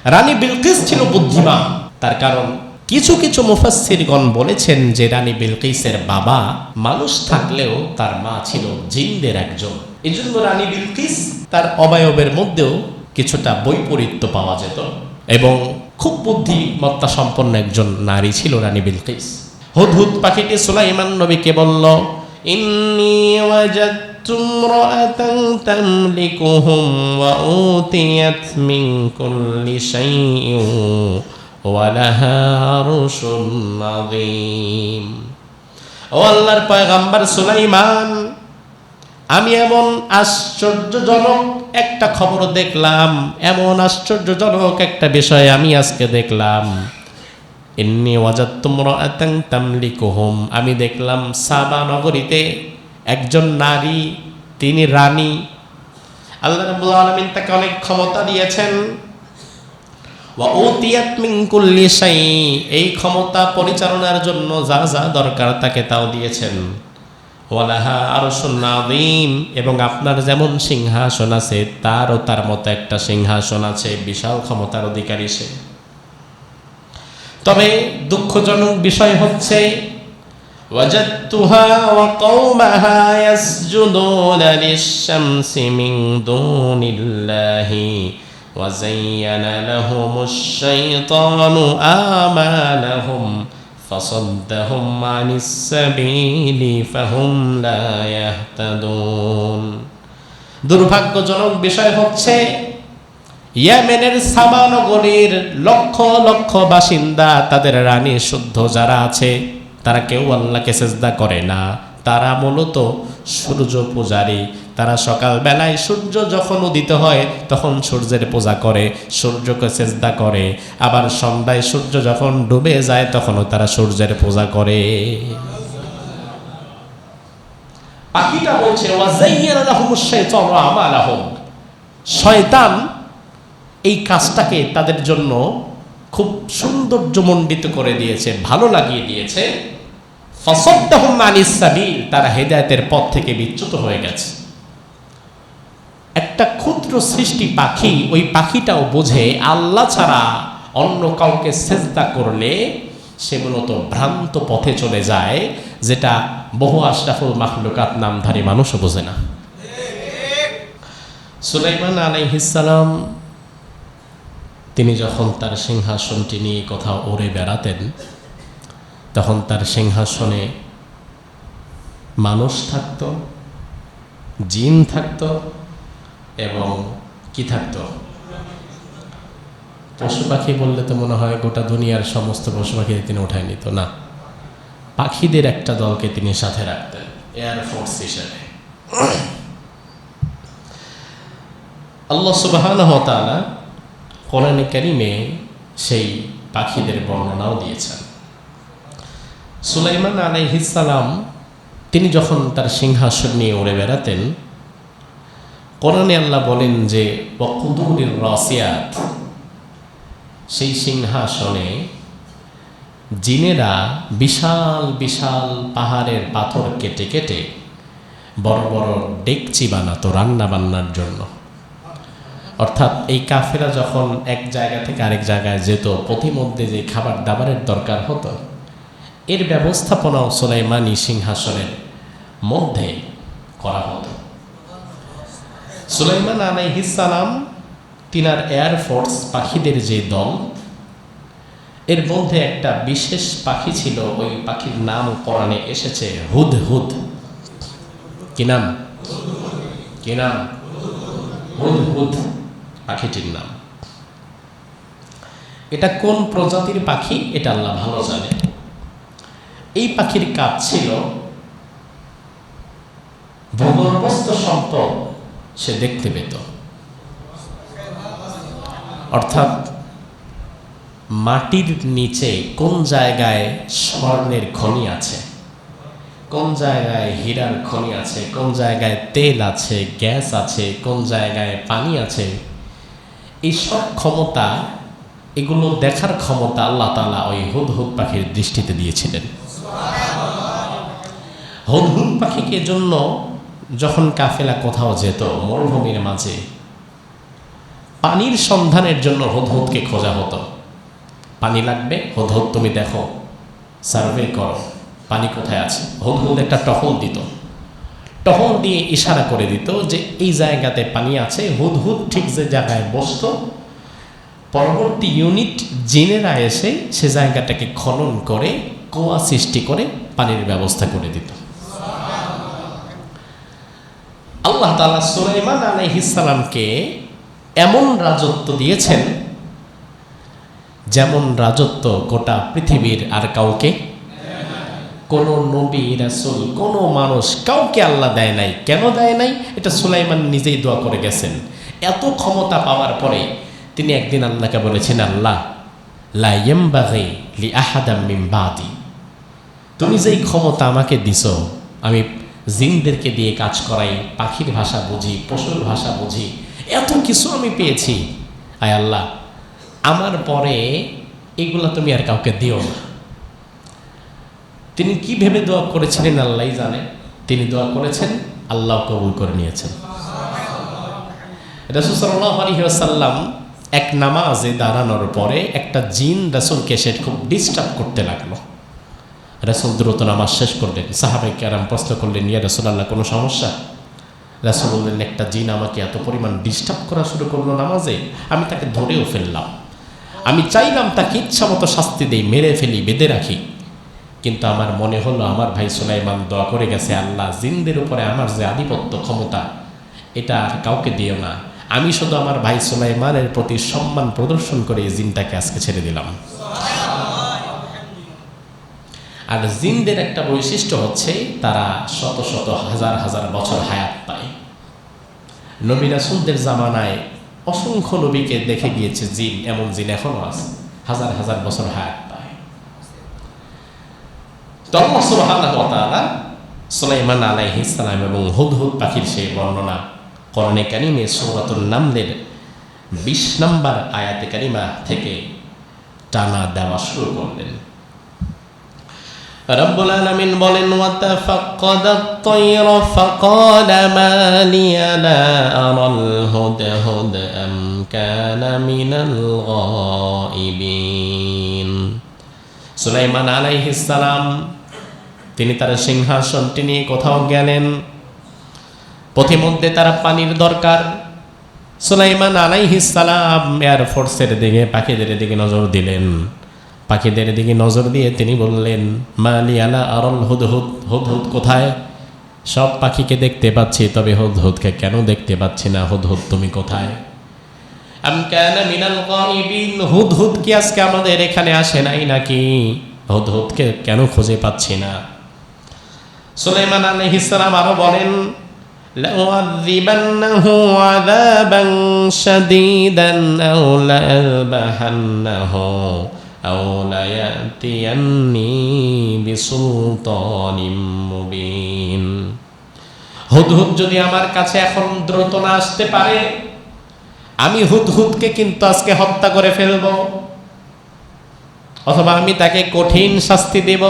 রানী বিলকিস ছিল বুদ্ধিমান। তার কারণ কিছু কিছু মুফাসসিরগণ বলেছেন যে রানী বিলকিসের বাবা মানুষ থাকলেও তার মা ছিল জিনদের একজন। এজন্য রানী বিলকিস তার অবয়বের মধ্যেও কিছুটা বৈপরীত্য পাওয়া যেত এবং খুব বুদ্ধিমত্তা সম্পন্ন একজন নারী ছিল রানী বিলকিস। হুদহুদ পাখিটি সুলাইমান নবীকে বলল, ইন্নী ওয়াজাদতু ইমরাআতান তামলিকুহুম ওয়া উতিয়াত মিন কুল্লি শাইইন ওয়া লাহা আরশুন আযীম। ও আল্লাহর পয়গম্বর সুলাইমান, আমি এমন আশ্চর্যজনক একটা খবর দেখলাম, এমন আশ্চর্যজনক একটা বিষয় আমি আজকে দেখলাম। ইন্নী ওয়াজাদতু ইমরাআতান তামলিকুহুম, আমি দেখলাম সাবা নগরীতে একজন নারী, তিনি রানী। আল্লাহ রাব্বুল আলামিন তাকে অনেক ক্ষমতা দিয়েছেন। ওয়া উতিয়াত মিন কুল্লি শাই, এই ক্ষমতা পরিচালনার জন্য যা যা দরকার তাকে তাও দিয়েছেন। ওয়ালাহা আরশুন আযীম, এবং আপনার যেমন সিংহাসন আছে তারও তার মতো একটা সিংহাসন আছে, বিশাল ক্ষমতার অধিকারী সে। তবে দুঃখজনক বিষয় হচ্ছে ওয়াজাদতুহা ওয়া কওমাহা ইয়াসজুদুনা লিশ-শামসি মিন দুনিল্লাহি ওয়া যায়্যানা লাহুমুশ শাইতানু আমালাহুম ফাসাদ্দাহুম আনিস সাবিলি ফাহুম লা ইয়াহতাদুন। দুর্ভাগ্যজনক বিষয় হচ্ছে ইয়েমেনের সাবা নগরীর লক্ষ লক্ষ বাসিন্দা, তাদের রানী শুদ্ধ যারা আছে তারা কেউ আল্লাহকে সেজদা করে না। তারা মূলত সূর্য পূজারী। তারা সকালবেলায় সূর্য যখন উদিত হয় তখন সূর্যের পূজা করে, সূর্যকে সেজদা করে, আবার সন্ধ্যায় সূর্য যখন ডুবে যায় তখনও তারা সূর্যের পূজা করে। পাখিটা বলছে ওয়াজাইয়ানা লাহুমুশ শাইতানু আমালাহুম, শয়তান এই কাজটাকে তাদের জন্য খুব সৌন্দর্যমণ্ডিত করে দিয়েছে, ভালো লাগিয়ে দিয়েছে। ফাসাদ্দাহুম আনিস সাবিল, তারা হেদায়েতের পথ থেকে বিচ্যুত হয়ে গেছে। একটা ক্ষুদ্র সৃষ্টি পাখি, ওই পাখিটাও বোঝে আল্লাহ ছাড়া অন্য কাউকে সেজদা করলে সে মূলত ভ্রান্ত পথে চলে যায়, যেটা বহু আশরাফুল মাখলুকাত নামধারী মানুষও বোঝে না। সুলাইমান আলাইহিস সালাম তিনি যখন তার সিংহাসনটি নিয়ে কোথাও উড়ে বেড়াতেন তখন তার সিংহাসনে মানুষ থাকত, জিন থাকত এবং কি থাকত? পশু পাখি বললে তো মনে হয় গোটা দুনিয়ার সমস্ত পশু পাখি তিনি উঠায় নিত না, পাখিদের একটা দলকে তিনি সাথে রাখতেন এয়ারফোর্স হিসেবে। আল্লাহ সুবহানাহু ওয়া তাআলা কোরআনে কারিমে সেই পাখিদের বর্ণনাও দিয়েছেন। সুলাইমান আলাইহিস সালাম তিনি যখন তার সিংহাসন নিয়ে উড়ে বেড়াতেন, কোরআনে আল্লাহ বলেন যে ওয়াকুদুরির রাসিয়াত, সেই সিংহাসনে জিনেরা বিশাল বিশাল পাহাড়ের পাথর কেটে কেটে বড় বড় ডেকচি বানাতো রান্না বান্নার জন্য। অর্থাৎ এই কাফেরা যখন এক জায়গা থেকে আরেক জায়গায় যেত, পথিমধ্যে যে খাবার দাবারের দরকার হতো, এর ব্যবস্থাপনাও সুলাইমানি সিংহাসনের মধ্যে করা হতো। সুলাইমান আলাইহিস সালাম তিনার এয়ারফোর্স পাখিদের যে দল, এর মধ্যে একটা বিশেষ পাখি ছিল, ওই পাখির নাম কোরআনে এসেছে হুদহুদ। কি নাম? কি নাম? হুদহুদ পাখিটির নাম। এটা কোন প্রজাতির পাখি এটা আল্লাহ ভালো জানে। এই পাখির কাজ ছিল ভূগর্ভস্থ সম্পদ সে দেখতে পেত, অর্থাৎ মাটির নিচে কোন জায়গায় স্বর্ণের খনি আছে, কোন জায়গায় হীরার খনি আছে, কোন জায়গায় তেল আছে, গ্যাস আছে, কোন জায়গায় পানি আছে, এই সব ক্ষমতা, এগুলো দেখার ক্ষমতা আল্লাহ তাআলা ওই হুদহুদ পাখির দৃষ্টিতে দিয়েছিলেন। হুদহুদ পাখিকে জন্য যখন কাফেলা কোথাও যেত মরুভূমির মাঝে, পানির সন্ধানের জন্য হুদহুদকে খোঁজা হতো। পানি লাগবে, হুদহুদ তুমি দেখো, সার্ভে করো পানি কোথায় আছে। হুদহুদ একটা টহল দিত, টহল দিয়ে ইশারা করে দিত যে এই জায়গাতে পানি আছে। হুদহুদ ঠিক যে জায়গায় বসতো, পরবর্তী ইউনিট জিনেরা এসে সে জায়গাটাকে খনন করে কুয়া সৃষ্টি করে পানির ব্যবস্থা করে দিত। আল্লাহ তাআলা সুলাইমান আলাইহিস সালামকে এমন রাজত্ব দিয়েছেন যেমন রাজত্ব গোটা পৃথিবীর আর কাউকে, কোন নবী রাসূল কোন মানুষ কাউকে আল্লাহ দেয় নাই। কেন দেয় নাই? এটা সুলাইমান নিজেই দোয়া করে গেছেন। এত ক্ষমতা পাওয়ার পরে তিনি একদিন আল্লাহকে বলেছেন, আল্লাহ লা ইয়ামবাগি লি আহাদাম মিন বাদি, তুমি যেই ক্ষমতা আমাকে দিছো, আমি জিনদেরকে দিয়ে কাজ করাই, পাখির ভাষা বুঝি, পশুর ভাষা বুঝি, এত কিছু আমি পেয়েছি, আয় আল্লাহ আমার পরে এগুলা তুমি আর কাউকে দিও না। তিনি কি ভেবে দোয়া করেছিলেন আল্লাহই জানে। তিনি দোয়া করেছেন, আল্লাহ কবুল করে নিয়েছেন। রাসূল সাল্লাল্লাহু আলাইহি ওয়াসাল্লাম এক নামাজে দাঁড়ানোর পরে একটা জিন রাসূলকে সে খুব ডিস্টার্ব করতে লাগলো। রাসূল দ্রুত নামাজ শেষ করলেন। সাহাবায়ে কেরাম প্রশ্ন করলেন, ইয়া রাসূলুল্লাহ কোনো সমস্যা? রাসূল বললেন, একটা জিন আমাকে এত পরিমাণ ডিস্টার্ব করা শুরু করলো নামাজে, আমি তাকে ধরেও ফেললাম। আমি চাইলাম তাকে ইচ্ছা মতো শাস্তি দেই, মেরে ফেলি, বেঁধে রাখি, কিন্তু আমার মনে হলো আমার ভাই সুলাইমান দোয়া করে গেছে, আল্লাহ জিনদের উপরে আমার যে আধিপত্য ক্ষমতা এটা আর কাউকে দিও না। আমি শুধু আমার ভাই সুলাইমানের প্রতি সম্মান প্রদর্শন করে এই জিনটাকে আজকে ছেড়ে দিলাম। আর জিনদের একটা বৈশিষ্ট্য হচ্ছে তারা শত শত হাজার হাজার বছর হায়াত পায়। নবী রাসূলদের জামানায় অসংখ্য নবীকে দেখে গিয়েছে জিন, এমন জিন এখনো আছে, হাজার হাজার বছর হায়াত পায়। তো আল্লাহ সুবহানাহু ওয়া তাআলা সুলাইমান আলাইহিস সালাম এবং হুদহুদ পাখির সেই বর্ণনা কোরআনে কারিমে সূরাতুন নামলের 20 নম্বর আয়াতে কারিমা থেকে টানা দেওয়া শুরু করলেন। রব্বুল আলামিন বলেন, ওয়াতাফাক্কাদাত তায়রা ফাকালা মা লিয়া লা আরাল হুদহুদ আম কানা মিনাল গায়িবিন। সুলাইমান আলাইহিস সালাম তিনি তার সিংহাসনটি নিয়ে কোথাও গেলেন, পথিমধ্যে তার পানির দরকার। সুলাইমান আলাইহিস সালাম এয়ারফোর্সের দিকে, পাখিদের দিকে নজর দিলেন। পাখিদের দিকে নজর দিয়ে তিনি বললেন, মালি আলা আরল হুদহুদ, হুদহুদ কোথায়? সব পাখিকে দেখতে পাচ্ছি, তবে হুদহুদকে কেন দেখতে পাচ্ছি না? হুদহুদ তুমি কোথায়? আম কানা মিনাল গায়িবিন, হুদহুদ কি আজকে আমাদের এখানে আসে নাই নাকি? হুদহুদকে কেন খুঁজে পাচ্ছি না? সুলাইমান আলাইহিস সালাম আরো বলেন, লাউযিবান্নাহু আযাবান শাদীদান আও লাযবাহান্নাহু আও লায়াতিয়ান্নি বিসুলতানিম মুবিন। হুদহুদ যদি আমার কাছে এখন দ্রুত না আসতে পারে, আমি হুদহুদকে কিন্তু আজকে হত্যা করে ফেলব, অথবা আমি তাকে কঠিন শাস্তি দেব।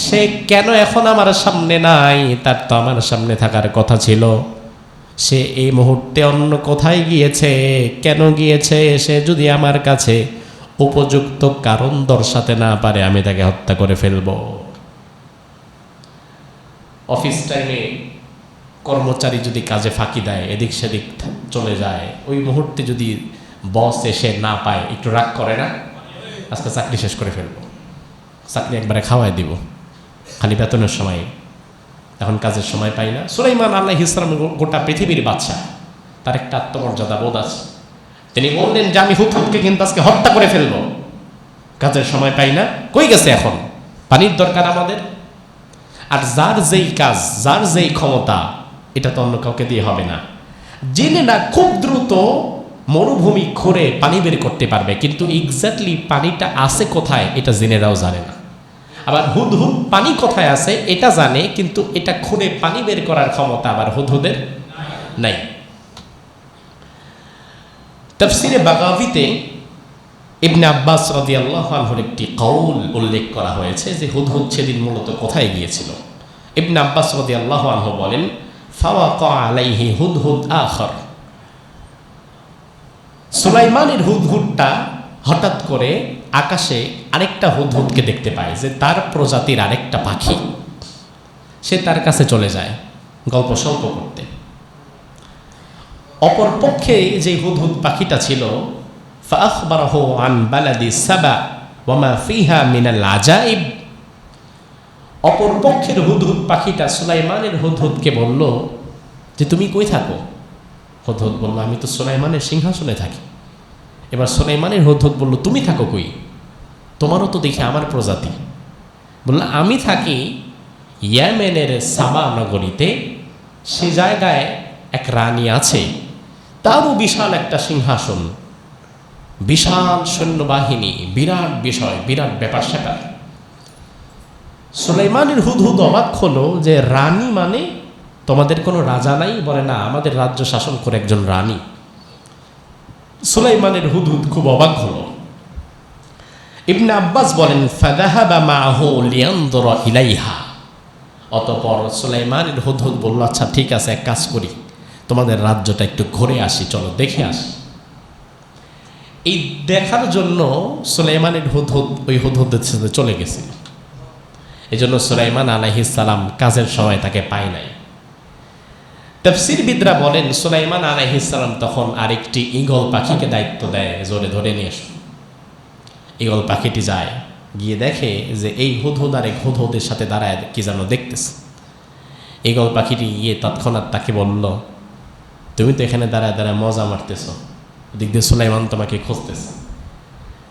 সে কেন এখন আমার সামনে নাই? তার তো আমার সামনে থাকার কথা ছিল। সে এই মুহূর্তে অন্য কোথায় গিয়েছে? কেন গিয়েছে? সে যদি আমার কাছে উপযুক্ত কারণ দর্শাতে না পারে, আমি তাকে হত্যা করে ফেলব। অফিস টাইমে কর্মচারী যদি কাজে ফাঁকি দেয়, এদিক সেদিক চলে যায়, ওই মুহূর্তে যদি বস এসে না পায়, একটু রাগ করে না? আজকে চাকরি শেষ করে ফেলবো, চাকরি একবারে খাওয়াই দিব, খালি বেতনের সময়, এখন কাজের সময় পাই না। সুলাইমান আলাইহিস সালাম গোটা পৃথিবীর বাদশা, তার একটা আত্মমর্যাদা বোধ আছে। তিনি বললেন যে আমি হুদহুদকে কিন্তু আজকে হত্যা করে ফেলবো, কাজের সময় পাই না। কই গেছে এখন? পানির দরকার আমাদের। আর যার যেই কাজ, যার যেই ক্ষমতা, এটা তো অন্য কাউকে দিয়ে হবে না। জিনেরা খুব দ্রুত মরুভূমি খুঁড়ে পানি বের করতে পারবে, কিন্তু এক্স্যাক্টলি পানিটা আছে কোথায় এটা জিনেরাও জানে না। আবার হুদহুদ পানি কোথায় আছে এটা জানে, কিন্তু এটা খুঁড়ে পানি বের করার ক্ষমতা আবার হুদহুদের নাই। তাফসিরে বাগাভিতে ইবনে আব্বাস রাদিয়াল্লাহু আনহুর একটি কওল উল্লেখ করা হয়েছে যে হুদহুদ সেদিন মূলত কোথায় গিয়েছিল। ইবনে আব্বাস রাদিয়াল্লাহু আনহু বলেন, ফাওয়াকা আলাইহি হুদহুদ আখর, সুলাইমানের হুদহুদটা হঠাৎ করে আকাশে আরেকটা হুদহুদকে দেখতে পায়, যে তার প্রজাতির আরেকটা পাখি। সে তার কাছে চলে যায় গল্প সল্প করতে। অপর পক্ষে যে হুদহুদ পাখিটা ছিল, ফাআখবারাহু আন বালাদি সাবা ওয়া মা ফিহা মিনাল আজাইব, অপর পক্ষের হুদহুদ পাখিটা সুলাইমানের হুদহুদকে বলল যে তুমি কই থাকো? হুদহুদ বলল আমি তো সুলাইমানের সিংহাসনে থাকি। এবার সুলাইমানের হুদহুদ বলল তুমি থাকো কই? তোমারও তো দেখি আমার প্রজাতি। বলল আমি থাকি ইয়েমেনের সাবা নগরীতে, সে জায়গায় এক রানী আছে, তারও বিশাল একটা সিংহাসন, বিশাল সৈন্যবাহিনী, বিরাট বিষয়, বিরাট ব্যাপার স্যাপার। সুলাইমানের হুদহুদ অবাক হলো যে রানী মানে তোমাদের কোনো রাজা নাই? বলে না, আমাদের রাজ্য শাসন করে একজন রানী। সুলাইমানের হুদহুদ খুব অবাক হলো। ইবনে আব্বাস বলেন ফাযাহাবা মাআহু লিয়ানযুরা ইলাইহা, অতঃপর সুলাইমানের হুদহুদ বলল আচ্ছা ঠিক আছে, এক কাজ করি, তোমাদের রাজ্যটা একটু ঘুরে আসি, চলো দেখে আসি। এই দেখার জন্য সুলাইমানের হুদহুদ ওই হুদহুদের সাথে চলে গেছে। এই জন্য সুলাইমান আলাইহিস সালাম কাজের সময় তাকে পায় নাই। তাফসীরবিদরা বলেন সুলাইমান আলাইহিস সালাম তখন আরেকটি ঈগল পাখিকে দায়িত্ব দেয়, জোরে ধরে নিয়ে এসো। ঈগল পাখিটি যায়, গিয়ে দেখে যে এই হুদহুদ আর এক হুদহুদের সাথে দাঁড়ায় কি যেন দেখতেছে। ঈগল পাখিটি গিয়ে তৎক্ষণাৎ তাকে বলল তুমি তো এখানে দাঁড়ায় দাঁড়ায় মজা মারতেছ, ওদিক দিয়ে সুলাইমান তোমাকে খুঁজতেছে।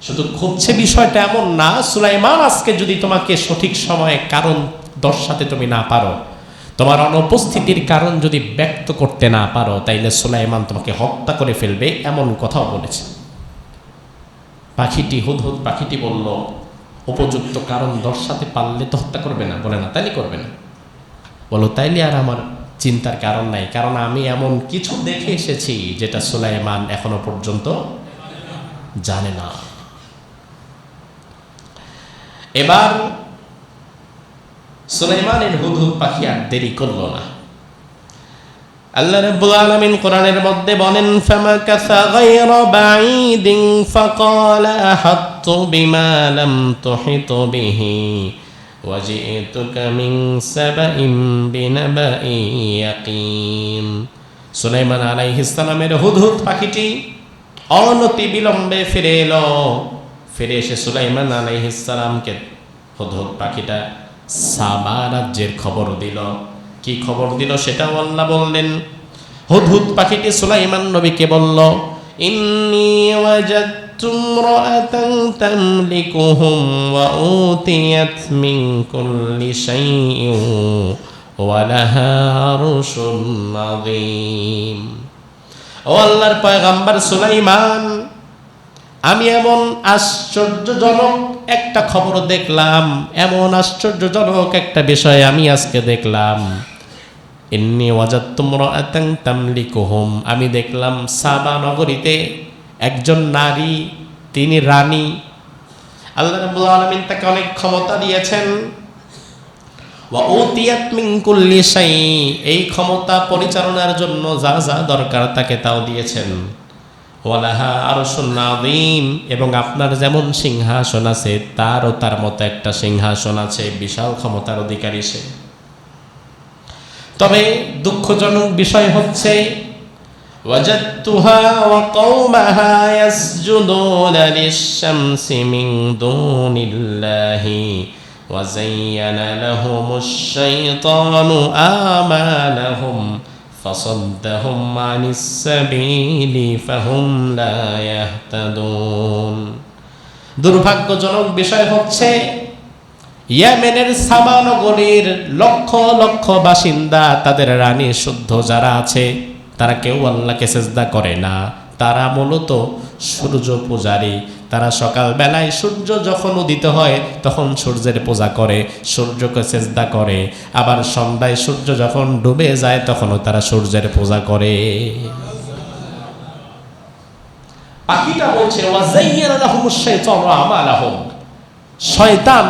শুধু খুঁজছে বিষয়টা এমন না, সুলাইমান আজকে যদি তোমাকে সঠিক সময়ে কারণ দর্শাতে তুমি না পারো, তোমার অনুপস্থিতির কারণ যদি ব্যক্ত করতে না পারো, তাইলে সুলাইমান তোমাকে হত্যা করে ফেলবে, এমন কথাও বলেছে। পাখিটি হুদহুদ পাখিটি বলল উপযুক্ত কারণ দর্শাতে পারলে তো হত্যা করবে না? বলে না, তাইলে করবে না। বলো তাইলে আর আমার চিন্তার কারণ নাই, কারণ আমি এমন কিছু দেখে এসেছি যেটা সুলাইমান এখনো পর্যন্ত জানে না। এবার সুলাইমানের হুদহুদ পাখি আর দেরি করল না। আল্লাহ রাব্বুল আলামিন কোরআনের মধ্যে বলেন ফামাকাসা গায়রা বাঈদিন ফাকালা আহাত্তু বিমা লাম তুহিত বিহি ওয়াজি'তুকা মিন সাবাইন বিনাবাইন ইয়াকিন। সুলাইমান আলাইহিস সালামের হুদহুদ পাখিটি অনতি বিলম্বে ফিরে এলো। ফিরে এসে সুলাইমান আলাইহিস সালামকে হুদহুদ পাখিটা সাবা রাজ্যের খবর দিল। কি খবর দিল সেটাও আল্লাহ বললেন। হুদহুদ পাখিটি সুলাইমান নবীকে বলল ইন্নী ওয়াজাদতু ইমরাআতান তামলিকুহুম ওয়া উতিয়াত মিন কুল্লি শাইইন ওয়া লাহা আরশুন আযীম। ও আল্লাহর পয়গম্বর সুলাইমান, আমি এমন আশ্চর্যজনক একটা খবর দেখলাম, এমন আশ্চর্যজনক একটা বিষয় আমি আজকে দেখলাম। ইন্নী ওয়াজাদতু ইমরাআতান তামলিকুহুম, আমি দেখলাম সাবা নগরীতে একজন নারী, তিনি রানী। আল্লাহ রাব্বুল আলামিন তাকে অনেক ক্ষমতা দিয়েছেন। ওয়া উতিয়াত মিন কুল্লি শাই, এই ক্ষমতা পরিচালনার জন্য যা যা দরকার তাকে তাও দিয়েছেন। ওয়ালাহা আরশুন আযীম, এবং আপনার যেমন সিংহাসন আছে তারও তার মতো একটা সিংহাসন আছে, বিশাল ক্ষমতার অধিকারী সে। তবে দুঃখজনক বিষয় হচ্ছে ওয়াজাদতুহা ওয়া কওমাহা ইয়াসজুদুনা লিশ-শামসি মিন দুনিল্লাহি ওয়া যায়্যানা লাহুমুশ শাইতানু আমালাহুম ফাসাদ্দাহুম আনিস সাবিলি ফাহুম লা ইয়াহতাদুন। দুর্ভাগ্যজনক বিষয় হচ্ছে ইয়েমেনের সাবা নগরীর লক্ষ লক্ষ বাসিন্দা, তাদের রানী শুদ্ধ যারা আছে, তারা কেউ আল্লাহকে সেজদা করে না। তারা মূলত সূর্য পূজারী। তারা সকালবেলায় সূর্য যখন উদিত হয় তখন সূর্যের পূজা করে, সূর্যকে সেজদা করে, আবার সন্ধ্যায় সূর্য যখন ডুবে যায় তখনও তারা সূর্যের পূজা করে। পাখিটা বলছে ওয়াজাইয়ানা লাহুমুশ শাইতানু আমালাহুম, শয়তান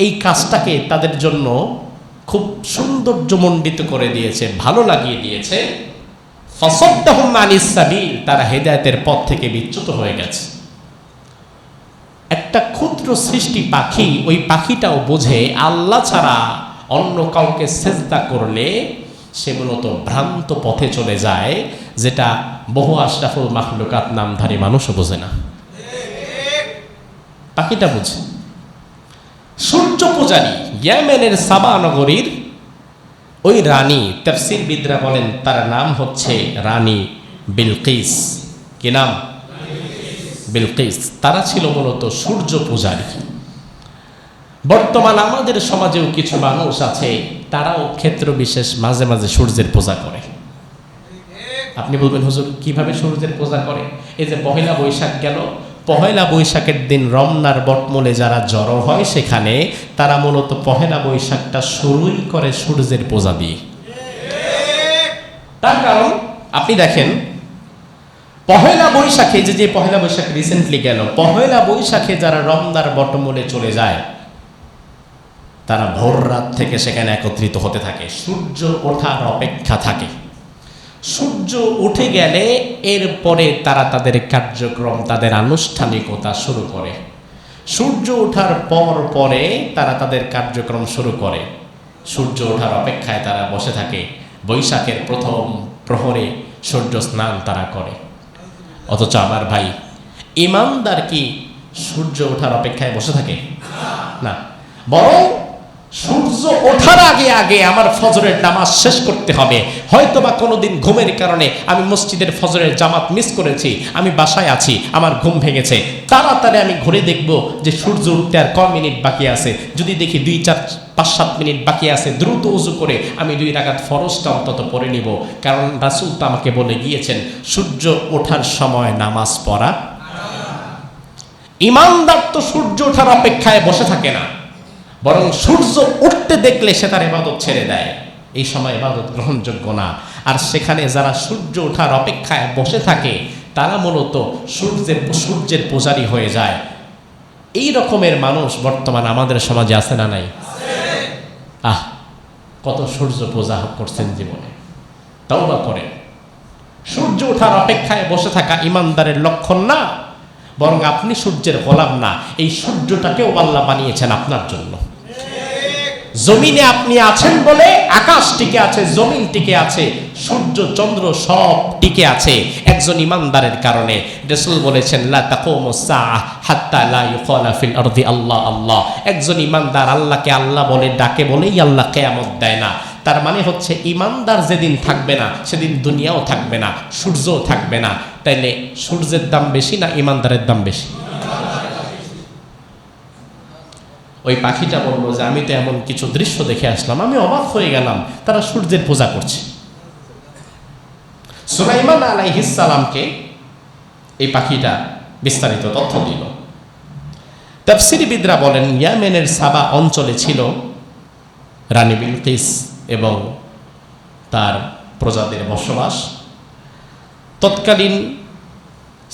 এই কাজটাকে তাদের জন্য খুব সৌন্দর্যমণ্ডিত করে দিয়েছে, ভালো লাগিয়ে দিয়েছে। ফাসাদ্দাহুম আনিস সাবিল, তারা হেদায়েতের পথ থেকে বিচ্যুত হয়ে গেছে। একটা ক্ষুদ্র সৃষ্টি পাখি, ওই পাখিটাও বোঝে আল্লাহ ছাড়া অন্য কাউকে সেজদা করলে সে মূলত ভ্রান্ত পথে চলে যায়, যেটা বহু আশরাফুল মাখলুকাত নামধারী মানুষও বোঝে না। পাখিটা বুঝে। সূর্য পূজারী ইয়েমেনের সাবা নগরীর ওই রানী, তাফসীরবিদরা বলেন তার নাম হচ্ছে রানী বিলকিস। কি নাম? বিলকিস। তারা ছিল মূলত সূর্য পূজারী। বর্তমান আমাদের সমাজেও কিছু মানুষ আছে, তারাও ক্ষেত্র বিশেষ মাঝে মাঝে সূর্যের পূজা করে। আপনি বলবেন হুজুর কিভাবে সূর্যের পূজা করে? এই যে পহেলা বৈশাখ গেল, পহেলা বৈশাখের দিন রমনার বটমূলে যারা জড়ো হয় সেখানে তারা মূলত পহেলা বৈশাখটা শুরুই করে সূর্যের পূজা দিয়ে। তার কারণ আপনি দেখেন পহেলা বৈশাখে, যে পহেলা বৈশাখ রিসেন্টলি গেল, পহেলা বৈশাখে যারা রমনার বটমূলে চলে যায় তারা ভোর রাত থেকে সেখানে একত্রিত হতে থাকে, সূর্য ওঠার অপেক্ষা থাকে। সূর্য উঠে গেলে এরপরে তারা তাদের কার্যক্রম, তাদের আনুষ্ঠানিকতা শুরু করে। সূর্য ওঠার পরে তারা তাদের কার্যক্রম শুরু করে। সূর্য ওঠার অপেক্ষায় তারা বসে থাকে। বৈশাখের প্রথম প্রহরে সূর্য স্নান তারা করে। অথচ আমার ভাই ইমানদার কি সূর্য ওঠার অপেক্ষায় বসে থাকে? না, বরং সূর্য ওঠার আগে আগে আমার ফজরের নামাজ শেষ করতে হবে। হয়তোবা কোনোদিন ঘুমের কারণে আমি মসজিদের ফজরের জামাত মিস করেছি, আমি বাসায় আছি, আমার ঘুম ভেঙেছে, তাড়াতাড়ি আমি ঘুরে দেখব যে সূর্য উঠতে আর কয় মিনিট বাকি আছে। যদি দেখি 2, 4, 5, 7 মিনিট বাকি আছে, দ্রুত উজু করে আমি 2 রাকাত ফরজটা অন্তত পড়ে নিব। কারণ রাসূল তো আমাকে বলে গিয়েছেন সূর্য ওঠার সময় নামাজ পড়া। ইমানদার তো সূর্য ওঠার অপেক্ষায় বসে থাকে না, বরং সূর্য উঠতে দেখলে সে তার ইবাদত ছেড়ে দেয়। এই সময় ইবাদত গ্রহণযোগ্য না। আর সেখানে যারা সূর্য ওঠার অপেক্ষায় বসে থাকে তারা মূলত সূর্যের পূজারী হয়ে যায়। এই রকমের মানুষ বর্তমান আমাদের সমাজে আছে না নাই? কত সূর্য পূজা করছেন জীবনে, তওবা করেন। সূর্য ওঠার অপেক্ষায় বসে থাকা ইমানদারের লক্ষণ না, বরং আপনি সূর্যের গোলাম না, এই সূর্যটাকেও আল্লাহ বানিয়েছেন আপনার জন্য। জমিনে আপনি আছেন বলে আকাশ টিকে আছে, জমিন টিকে আছে, সূর্য চন্দ্র সব টিকে আছে একজন ইমানদারের কারণে। রাসূল বলেছেন লা তাকুমুস সাআহ হাত্তা লা ইউকালা ফিল আরদি আল্লাহ আল্লাহ। একজন ইমানদার আল্লাহকে আল্লাহ বলে ডাকে বলেই আল্লাহ কিয়ামত দেয় না। তার মানে হচ্ছে ইমানদার যেদিন থাকবে না সেদিন দুনিয়াও থাকবে না, সূর্যও থাকবে না। তাইলে সূর্যের দাম বেশি না ইমানদারের দাম বেশি? ওই পাখিটা বললো যে আমি তো এমন কিছু দৃশ্য দেখে আসলাম, আমি অবাক হয়ে গেলাম, তারা সূর্যের পূজা করছে। সুলাইমান আলাইহিস সালামকে এই পাখিটা বিস্তারিত তথ্য দিল। তাফসীরবিদরা বলেন ইয়েমেনের সাবা অঞ্চলে ছিল রানী বিলকিস এবং তার প্রজাদের বসবাস। তৎকালীন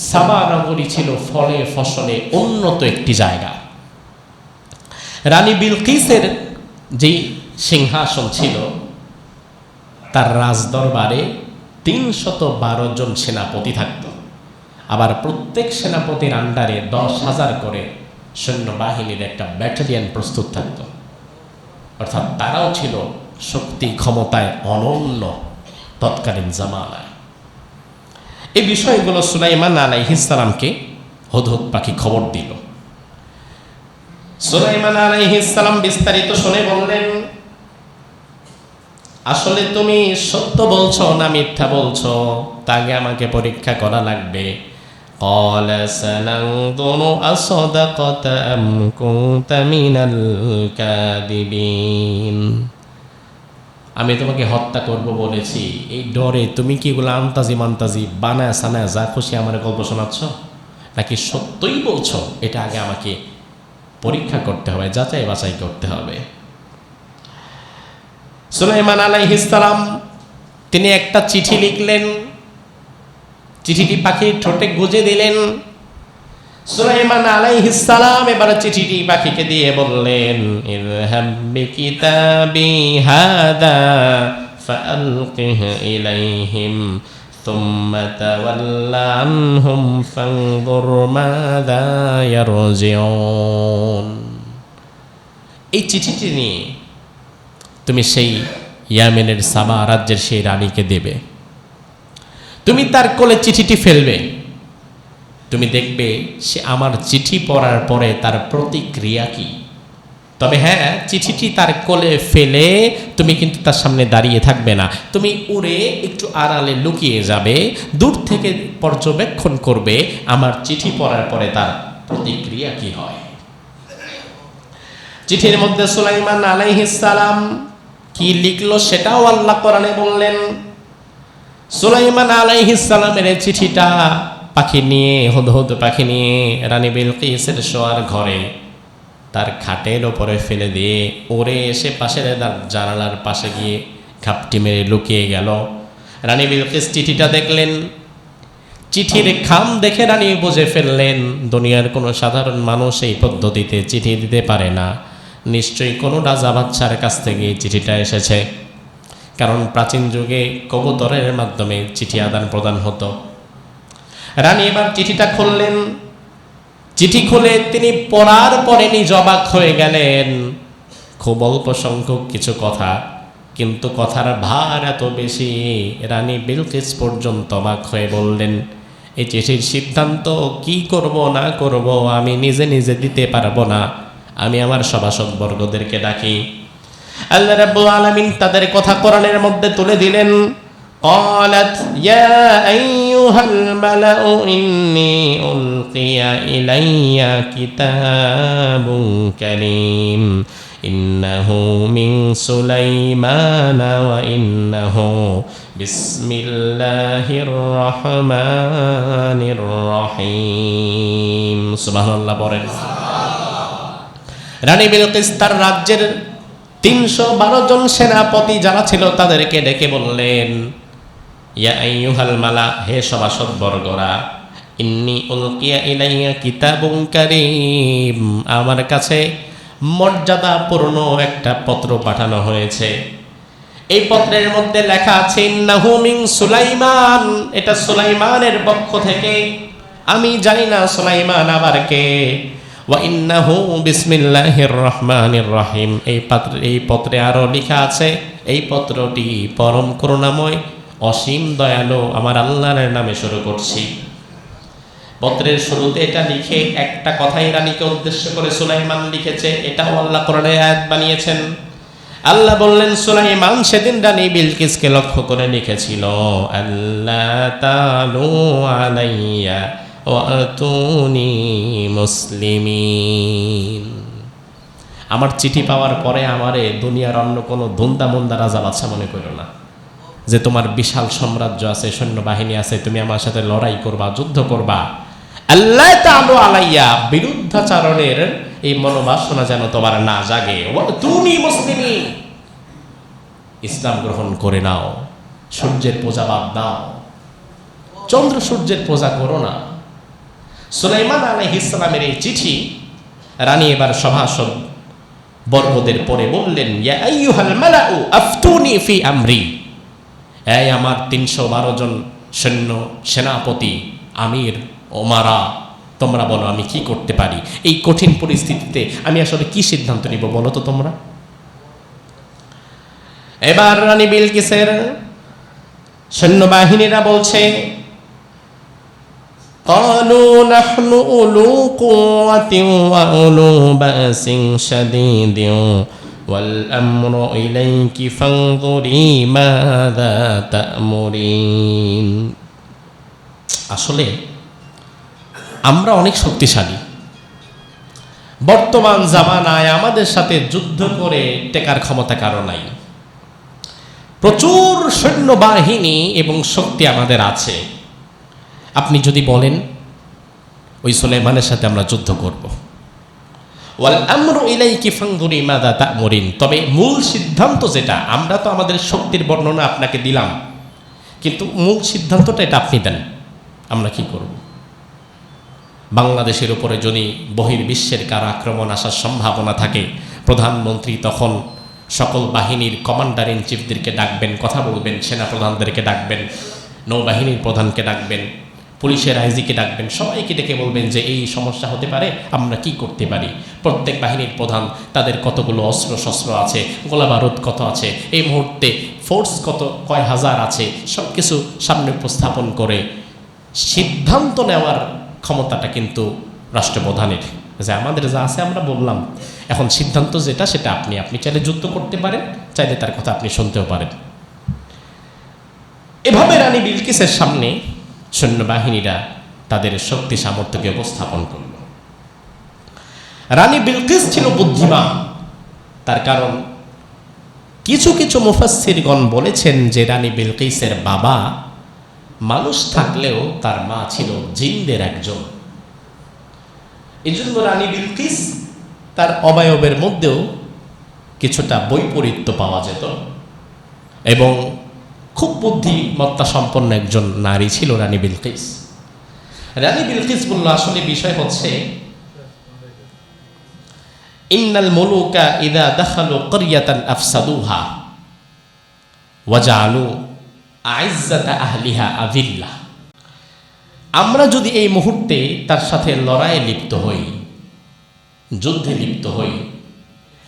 সাবা নগরী ছিল ফলে ফসলে উন্নত একটি জায়গা। রানী বিলকিসের যেই সিংহাসন ছিল তার রাজদরবারে 312 জন সেনাপতি থাকত। আবার প্রত্যেক সেনাপতির আন্ডারে 10,000 করে সৈন্যবাহিনীর একটা ব্যাটালিয়ন প্রস্তুত থাকত। অর্থাৎ তারাও ছিল শক্তি ক্ষমতায় অনন্য তৎকালীন জামানায়। এই বিষয়গুলো সুলাইমান আলাইহিস সালামকে হুদহুদ পাখি খবর দিল। সুলাইমান আলাইহিস সালাম বিস্তারিত শুনে বললেন, আসলে তুমি সত্য বলছো না মিথ্যা বলছো তাকে আমাকে পরীক্ষা করা লাগবে। قال سننظر أصدقت أم كنت من الكاذبين। আমি তোমাকে হত্যা করব বলেছি, এই ডরে তুমি কি এগুলো আন্তাজি মান্তাজি বানায় সানায় যা খুশি আমার গল্প শোনাচ্ছ, নাকি সত্যই বলছো? এটা আগে আমাকে পরীক্ষা করতে হবে, যাচাই বাছাই করতে হবে। সুলাইমান আলাইহিস সালাম তিনি একটা চিঠি লিখলেন, চিঠিটি পাখির ঠোঁটে গুজে দিলেন। সুলাইমান আলাইহিস সালাম এবার চিঠিটি পাখিকে দিয়ে বললেন, ইযহাব বিকিতাবি হাদা ফাআলকিহ ইলাইহিম সুম্মা তাওয়াল্লা আনহুম ফানজুর মাযা ইয়ারজিউন। এই চিঠিটি নিয়ে তুমি সেই ইয়ামেনের সাবা রাজ্যের সেই রানীকে দেবে। তুমি তার কোলে চিঠিটি ফেলবে, তুমি দেখবে সে আমার চিঠি পড়ার পরে তার প্রতিক্রিয়া কি। তবে হ্যাঁ, চিঠিটি তার কোলে ফেলে তুমি কিন্তু তার সামনে দাঁড়িয়ে থাকবে না, তুমি উড়ে একটু আড়ালে লুকিয়ে যাবে, দূর থেকে পর্যবেক্ষণ করবে আমার চিঠি পড়ার পরে তার প্রতিক্রিয়া কি হয়। চিঠির মধ্যে সুলাইমান আলাইহিস সালাম কি লিখলো সেটাও আল্লাহ কোরআনে বললেন। সুলাইমান আলাইহিস সালামের চিঠিটা পাখি নিয়ে, হুদহুদ পাখি নিয়ে রানী বিলকিসের শোয়ার ঘরে তার খাটের ওপরে ফেলে দিয়ে ওরে এসে পাশের জানালার পাশে গিয়ে ঘাপটি মেরে লুকিয়ে গেল। রানী বিলকিস চিঠিটা দেখলেন, চিঠির খাম দেখে রানী বুঝে ফেললেন দুনিয়ার কোনো সাধারণ মানুষ এই পদ্ধতিতে চিঠি দিতে পারে না, নিশ্চয়ই কোনো রাজা বাদশার কাছ থেকে চিঠিটা এসেছে। কারণ প্রাচীন যুগে কবুতরের মাধ্যমে চিঠি আদান প্রদান হতো। রানী এবার চিঠিটা খুললেন, চিঠি খুলে তিনি পড়ার পরে নিজ অবাক হয়ে গেলেন। খুব অল্প সংখ্যক কিছু কথা, কিন্তু কথার ভার এত বেশি রানী বিলকিস পর্যন্ত অবাক হয়ে বললেন, এই চিঠির সিদ্ধান্ত কি করব না করব আমি নিজে নিজে দিতে পারবো না, আমি আমার সভাসদবর্গদেরকে ডাকি। আল্লাহ রাব্বুল আলামিন তাদের কথা কোরআনের মধ্যে তুলে দিলেন। قالت يا أيها الملأ إني ألقي إلي كتاب كريم إنه من سليمان وإنه بسم الله الرحمن الرحيم سبحان الله বলেন। রানী বিলকিস তার রাজ্যের 312 জন সেনাপতি যারা ছিল তাদেরকে ডেকে বললেন, ইয়া আইয়ুহাল মালা, হে সভাসদ বর্গরা, ইন্নী উলকিয়া ইলাইয়া কিতাবুন কারীম, আমার কাছে মর্যাদাপূর্ণ একটা পত্র পাঠানো হয়েছে। এই পত্রের মধ্যে লেখা আছে ইন্নাহু মিন সুলাইমান, এটা সুলাইমানের পক্ষ থেকে, আমি জানি না সুলাইমান আবার কে। ওয়া ইন্নাহু বিসমিল্লাহির রহমানির রহিম, এই পত্রে আরো লেখা আছে এই পত্রটি পরম করুণাময় অসীম দয়ালু আমার আল্লাহর নামে শুরু করছি। পত্রের শুরুতে এটা লিখে একটা কথাই রানীকে উদ্দেশ্য করে সুলাইমান লিখেছে, এটাও আল্লাহ কোরআনে আয়াত বানিয়েছেন। আল্লাহ বললেন সুলাইমান সেদিন রানী বিলকিসকে লক্ষ্য করে লিখেছিল, আল্লাহ তালু আলাইয়া ওয়াতুনি মুসলিমিন, আমার চিঠি পাওয়ার পরে আমারে দুনিয়ার অন্য কোনো ধুন্দা মুন্দা রাজা বাদশা মনে করো না, যে তোমার বিশাল সাম্রাজ্য আছে, সৈন্যবাহিনী আছে, তুমি আমার সাথে লড়াই করবা, যুদ্ধ করবা। আল্লাহ তাআলা আলাইয়া, বিরুদ্ধাচারণের এই মনোবাসনা যেন তোমার না জাগে। ওয়াতুনি মুসলিমিন, ইসলাম গ্রহণ করে নাও, সূর্যের পূজা বাদ দাও, চন্দ্র সূর্যের পূজা করো না। সুলাইমান আলাইহিস সালামের এই চিঠি রানী এবার সভাসদ বর্গদের পরে বললেন, ইয়া আইয়ুহাল মালাউ আফতুনি ফি আমরি, এই আমার 312 জন সৈন্য সেনাপতি, আমির, ওমারা, তোমরা বলো আমি কি করতে পারি, এই কঠিন পরিস্থিতিতে আমি আসলে কি সিদ্ধান্ত নিব বলো তো তোমরা। এবার রানী বিলকিসের সৈন্যবাহিনীরা বলছে, قالوا نحن أولو قوة وأولو بأس شديد والأمر إليك فانظري ماذا تأمرين। আসলে আমরা অনেক শক্তিশালী, বর্তমান জামানায় আমাদের সাথে যুদ্ধ করে টেকার ক্ষমতা কারো নাই, প্রচুর সৈন্যবাহিনী এবং শক্তি আমাদের আছে, আপনি যদি বলেন ওই সুলাইমানের সাথে আমরা যুদ্ধ করব। ওয়াল আমরু ইলাইকি ফানজুরি মাযা তা'মুরিন, তবে মূল সিদ্ধান্ত যেটা, আমরা তো আমাদের শক্তির বর্ণনা আপনাকে দিলাম, কিন্তু মূল সিদ্ধান্তটা এটা আপনি দেন, আমরা কি করব। বাংলাদেশের উপরে যদি বহির্বিশ্বের কারো আক্রমণ আসার সম্ভাবনা থাকে, প্রধানমন্ত্রী তখন সকল বাহিনীর কমান্ডার ইন চিফদেরকে ডাকবেন, কথা বলবেন, সেনাপ্রধানদেরকে ডাকবেন, নৌবাহিনীর প্রধানকে ডাকবেন, পুলিশের আইজিকে ডাকবেন, সবাইকে ডেকে বলবেন যে এই সমস্যা হতে পারে, আমরা কি করতে পারি। প্রত্যেক বাহিনীর প্রধান তাদের কতগুলো অস্ত্র শস্ত্র আছে, গোলা বারুদ কত আছে, এই মুহূর্তে ফোর্স কয় হাজার আছে, সব কিছু সামনে উপস্থাপন করে সিদ্ধান্ত নেওয়ার ক্ষমতাটা কিন্তু রাষ্ট্রপ্রধানের। যে আমাদের যা আছে আমরা বললাম, এখন সিদ্ধান্ত যেটা সেটা আপনি চাইলে যুদ্ধ করতে পারেন, চাইলে তার কথা আপনি শুনতেও পারেন। এভাবে রানী বিলকিসের সামনে সৈন্যবাহিনীরা তাদের শক্তি সামর্থ্যকে উপস্থাপন করল। রানী বিলকিস ছিল বুদ্ধিমান, তার কারণ কিছু কিছু মুফাসসিরগণ বলেছেন যে রানী বিলকিসের বাবা মানুষ থাকলেও তার মা ছিল জিনদের একজন। এই জন্য রানী বিলকিস তার অবয়বের মধ্যেও কিছুটা বৈপরীত্য পাওয়া যেত এবং খুব বুদ্ধিমত্তা সম্পন্ন একজন নারী ছিল রানী বিলকিস। রানী বিলকিস বলল, আসলে বিষয় হচ্ছে ইন্নাল মুলুকা ইযা দাখালু ক্বরিয়াতান আফসাদুহা ওয়া জাআলু আইজ্জাতা আহলিহা আযিল্লা। আমরা যদি এই মুহূর্তে তার সাথে লড়াইয়ে লিপ্ত হই, যুদ্ধে লিপ্ত হই,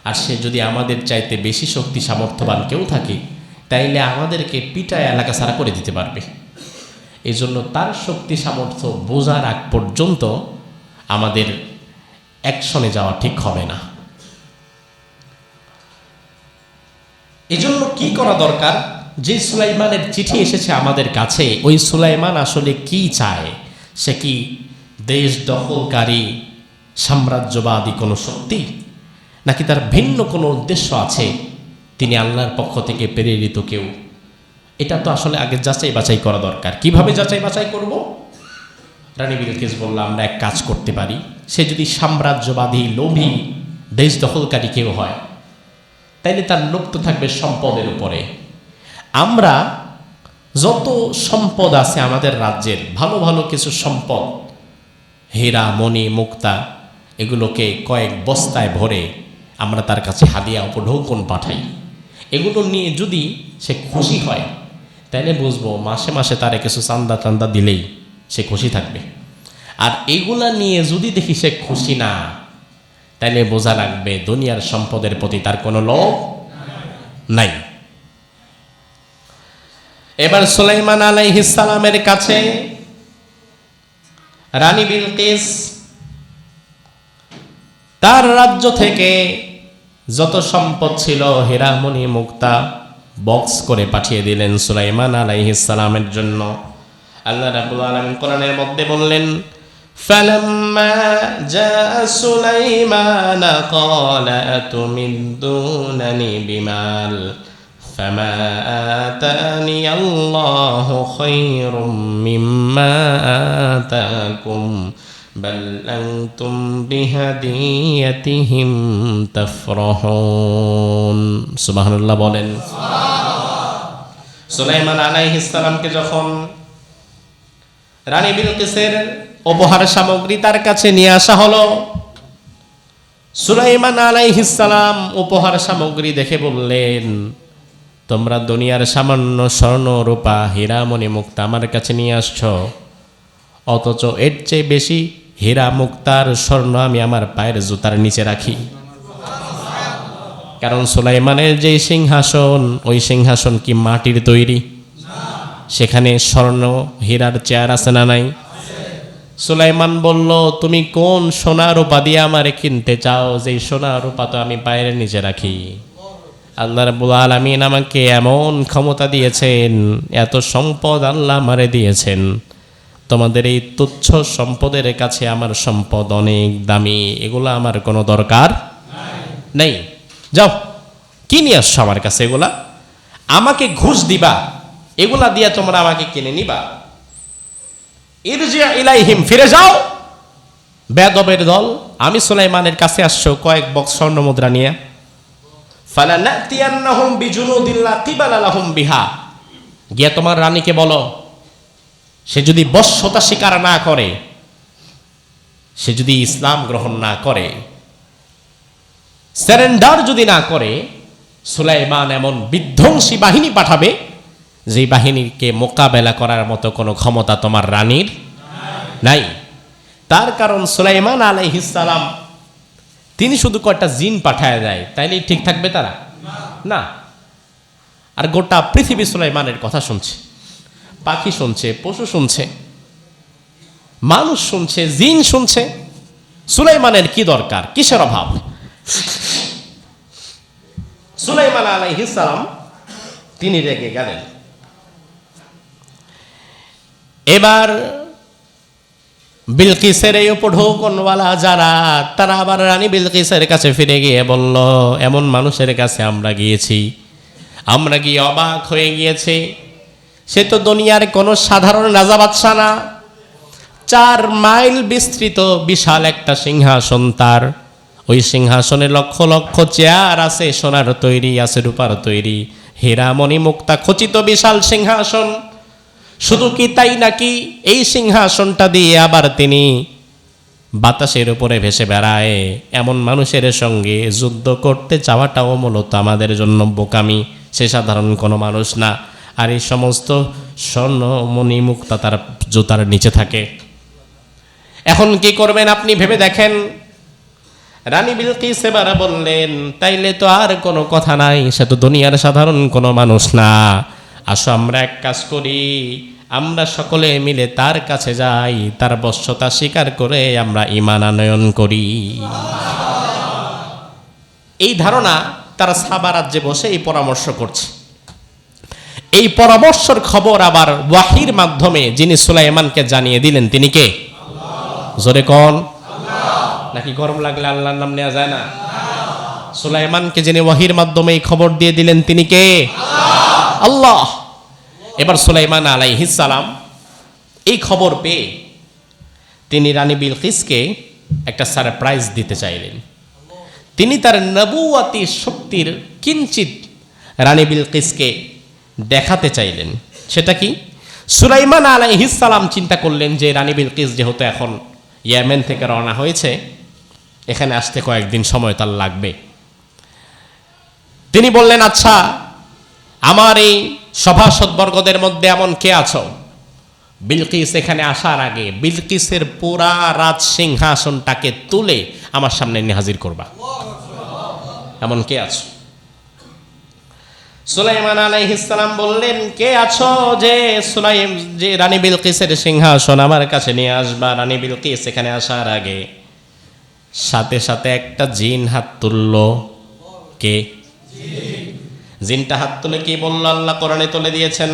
আর সে যদি আমাদের চাইতে বেশি শক্তি সামর্থ্যবান কেউ থাকে, তাইলে আমাদেরকে পিটায় এলাকা ছাড়া করে দিতে পারবে। এই জন্য তার শক্তি সামর্থ্য বোঝার আগ পর্যন্ত আমাদের অ্যাকশনে যাওয়া ঠিক হবে না। এই জন্য কি করা দরকার? যে সুলাইমানের চিঠি এসেছে আমাদের কাছে, ওই সুলাইমান আসলে কি চায়? সে কি দেশ দখলকারী সাম্রাজ্যবাদী কোনো শক্তি, নাকি তার ভিন্ন কোনো উদ্দেশ্য আছে? তিনি আল্লাহর পক্ষ থেকে প্রেরিত কেউ? এটা তো আসলে আগে যাচাই বাছাই করা দরকার। কিভাবে যাচাই বাছাই করব? রানী বিলকিস বলল, আমরা এক কাজ করতে পারি। সে যদি সাম্রাজ্যবাদী লোভী দেশ দখলকারী কেউ হয়, তাইলে তার লোভ তো থাকবে সম্পদের উপরে। আমরা যত সম্পদ আছে আমাদের রাজ্যের, ভালো ভালো কিছু সম্পদ, হীরা মণি মুক্তা, এগুলোকে কয়েক বস্তায় ভরে আমরা তার কাছে হাদিয়া উপঢৌকন পাঠাই। এগুলো নিয়ে যদি সে খুশি হয়, তাইলে বুঝবো মাসে মাসে তারে কিছু চান্দা টান্দা দিলেই সে খুশি থাকবে। আর এগুলা নিয়ে যদি দেখি সে খুশি না, তাইলে বোঝা লাগবে দুনিয়ার সম্পদের প্রতি তার কোনো লোভ নাই। এবার সুলাইমান আলাইহিস সালামের কাছে রানী বিলকিস তার রাজ্য থেকে যত সম্পদ ছিল, হীরামণি মুক্তা, বক্স করে পাঠিয়ে দিলেন সুলাইমান আলাইহিস সালামের জন্য। আল্লাহ রাব্বুল আলামিন কোরআনের মধ্যে বললেন, ফালাম্মা জাআ সুলাইমান ক্বালা আতুমিদ্দুনানি বিমাল ফামা আতানি আল্লাহু খায়রুম মিম্মা আতাকুম বাল আনতুম বিহাদিয়াতিহিম তাফরাহুন। সুবহানাল্লাহ বলেন। সুলাইমান আলাইহিস সালামকে যখন রানী বিলকিসের উপহার সামগ্রী তার কাছে নিয়ে আসা হলো, সুলাইমান আলাইহিস সালাম উপহার সামগ্রী দেখে বললেন, তোমরা দুনিয়ার সামান্য স্বর্ণ রূপা হীরা মণি মুক্তা আমার কাছে নিয়ে আসছ, অথচ এর চেয়ে বেশি হীরা মুক্তার স্বর্ণ আমি আমার পায়ের জুতার নিচে রাখি। কারণ সুলাইমানের যে সিংহাসন, ওই সিংহাসন কি মাটির তৈরি? সেখানে স্বর্ণ হীরার চেয়ার আছে না নাই? সুলাইমান বলল, তুমি কোন সোনা রূপা দিয়ে আমারে কিনতে চাও, যে সোনা রূপা তো আমি পায়ের নিচে রাখি। আল্লাহ রাব্বুল আলামিন আমাকে এমন ক্ষমতা দিয়েছেন, এত সম্পদ আল্লাহ আমারে দিয়েছেন, তোমাদের এই তুচ্ছ সম্পদের কাছে আমার সম্পদ অনেক দামি, এগুলো আমার কোনো দরকার নেই। যাও, কি নিয়ে আসছো আমার কাছে? এগুলা আমাকে ঘুষ দিবা, এগুলা দিয়া তোমরা আমাকে কিনে নিবা। ইরজিউ ইলাইহিম, ফিরে যাও বেদবের দল। আমি সুলাইমানের কাছে আসছো কয়েক বক্স স্বর্ণ মুদ্রা নিয়ে। ফালানাতিয়ান্নাহুম বিজুনুদিন লা কিবালা লাহুম বিহা, গিয়া তোমার রানীকে বলো, সে যদি বশ্যতা স্বীকার না করে, সে যদি ইসলাম গ্রহণ না করে, সারেন্ডার যদি না করে, সুলাইমান এমন বিধ্বংসী বাহিনী পাঠাবে যে বাহিনীকে মোকাবেলা করার মতো কোনো ক্ষমতা তোমার রানীর নাই। তার কারণ সুলাইমান আলাইহিস সালাম তিনি শুধু কয়েকটা জিন পাঠায় দেয়, তাইলেই ঠিক থাকবে তারা? না। আর গোটা পৃথিবী সুলাইমানের কথা শুনছে, পাখি শুনছে, পশু শুনছে, মানুষ শুনছে, জিন শুনছে। সুলাইমানের কি দরকার, কিসের অভাব? সুলাইমান আলাইহিস সালাম তিনি রেগে গেলেন। এবার বিলকিসের এই উপঢৌকনওয়ালা যারা, তারা আবার রানী বিলকিসের কাছে ফিরে গিয়ে বলল, এমন মানুষের কাছে আমরা গিয়েছি, আমরা গিয়ে অবাক হয়ে গিয়েছি। সে তো দুনিয়ার কোনো সাধারণ রাজা বাদশা না, 4 মাইল বিস্তৃত বিশাল একটা সিংহাসন তার। ওই সিংহাসনে লক্ষ লক্ষ চেয়ার আছে, সোনার তৈরি আছে, রূপার তৈরি, হীরা মণি মুক্তা খচিত বিশাল সিংহাসন। শুধু কি তাই নাকি, এই সিংহাসনটা দিয়ে আবার তিনি বাতাসের উপরে ভেসে বেড়ায়। এমন মানুষের সঙ্গে যুদ্ধ করতে চাওয়াটাও মূলত আমাদের জন্য বোকামি, সে সাধারণ কোনো মানুষ না। আর এই সমস্ত স্বর্ণ মণি মুক্তা তার জুতার নিচে থাকে। এখন কি করবেন আপনি ভেবে দেখেন। রানী বিলকিস এবার বললেন, তাইলে তো আর কোনো কথা নাই, সে তো দুনিয়ার সাধারণ কোনো মানুষ না। আসো আমরা এক কাজ করি, আমরা সকলে মিলে তার কাছে যাই, তার বশ্যতা স্বীকার করে আমরা ঈমান আনয়ন করি। এই ধারণা তারা সাবা রাজ্যে বসে এই পরামর্শ করছে। এই পরামর্শের খবর আবার ওয়াহির মাধ্যমে যিনি সুলাইমানকে জানিয়ে দিলেন তিনি কে? জোরে কোন? নাকি গরম লাগলে আল্লাহর নাম নেওয়া যায় না? সুলাইমানকে যিনি ওয়াহির মাধ্যমে এই খবর দিয়ে দিলেন তিনি কে? আল্লাহ। এবার সুলাইমান আলাইহিস সালাম এই খবর পেয়ে তিনি রানী বিলকিসকে একটা সারপ্রাইজ দিতে চাইলেন। তিনি তার নবুয়াতি শক্তির কিঞ্চিত রানী বিলকিসকে দেখাতে চাইলেন। সেটা কি? সুলাইমান আলাইহিস সালাম চিন্তা করলেন যে রানী বিলকিস যেহেতু এখন ইয়েমেন থেকে রওনা হয়েছে, এখানে আসতে কয়েকদিন সময় তার লাগবে। তিনি বললেন, আচ্ছা আমার এই সভাসদবর্গদের মধ্যে এমন কে আছো, বিলকিস এখানে আসার আগে বিলকিসের পুরা রাজ সিংহাসনটাকে তুলে আমার সামনে নিয়ে হাজির করবা, এমন কে আছো? সুলাইমান আলাইহিস সালাম বললেন, কে আছো যে রানী বিলকিসের সিংহাসন আমার কাছে নিয়ে আসবা। রানী বিলকিস এখানে আসার আগে সাথে সাথে একটা জিন হাত তুলল। কে? জিনটা হাত তুলে কি বলল আল্লাহ কোরআনে তুলে দিয়েছেন,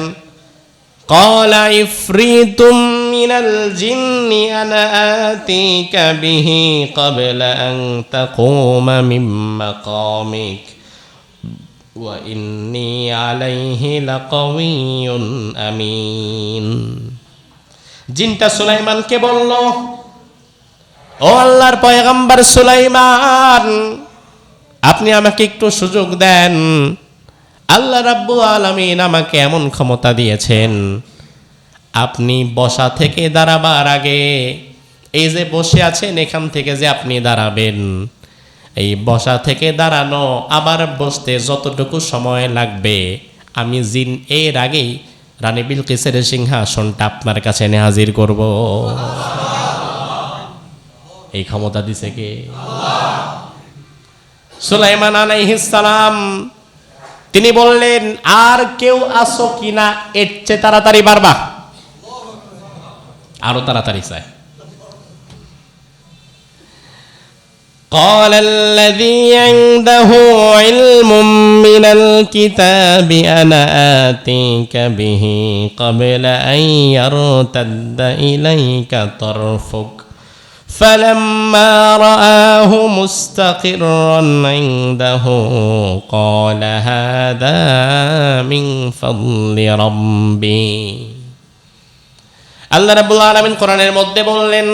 ক্বালা ইফরিতুম মিনাল জিন্নি আনা আতিকা বিহি ক্বাবলা আন তাকুমা মিন মাকামিক ওয়া ইন্নী আলাইহি লাকাওয়িয়্যুন আমিন। জিনটা সুলাইমানকে বলল, ও আল্লাহর পয়গম্বর সুলাইমান, আপনি আমাকে একটু সুযোগ দেন। আল্লাহ রাব্বুল আলামিন আমাকে এমন ক্ষমতা দিয়েছেন, আপনি বসা থেকে দাঁড়াবার আগে এই যে বসে আছেন এখান থেকে যে আপনি দাঁড়াবেন, এই বসা থেকে দাঁড়ানো আবার বসতে যতটুকু সময় লাগবে আমি জিন এর আগেই রানী বিলকিসের সিংহাসনটা আপনার কাছে এনে হাজির করব। এই ক্ষমতা দিছে কে? সুলাইমান আলাইহিস সালাম তিনি বললেন, আর কেউ আসো কিনা এর চেয়ে তাড়াতাড়ি বাড়বা, আরো তাড়াতাড়ি চায়। قال الذي عنده علم من الكتاب أنا آتيك به قبل أن يرتد إليك طرفك فلما رآه مستقرا عنده قال هذا من فضل ربي। আল্লাহ রাব্বুল আলামিন কোরআনের মধ্যে বললেন,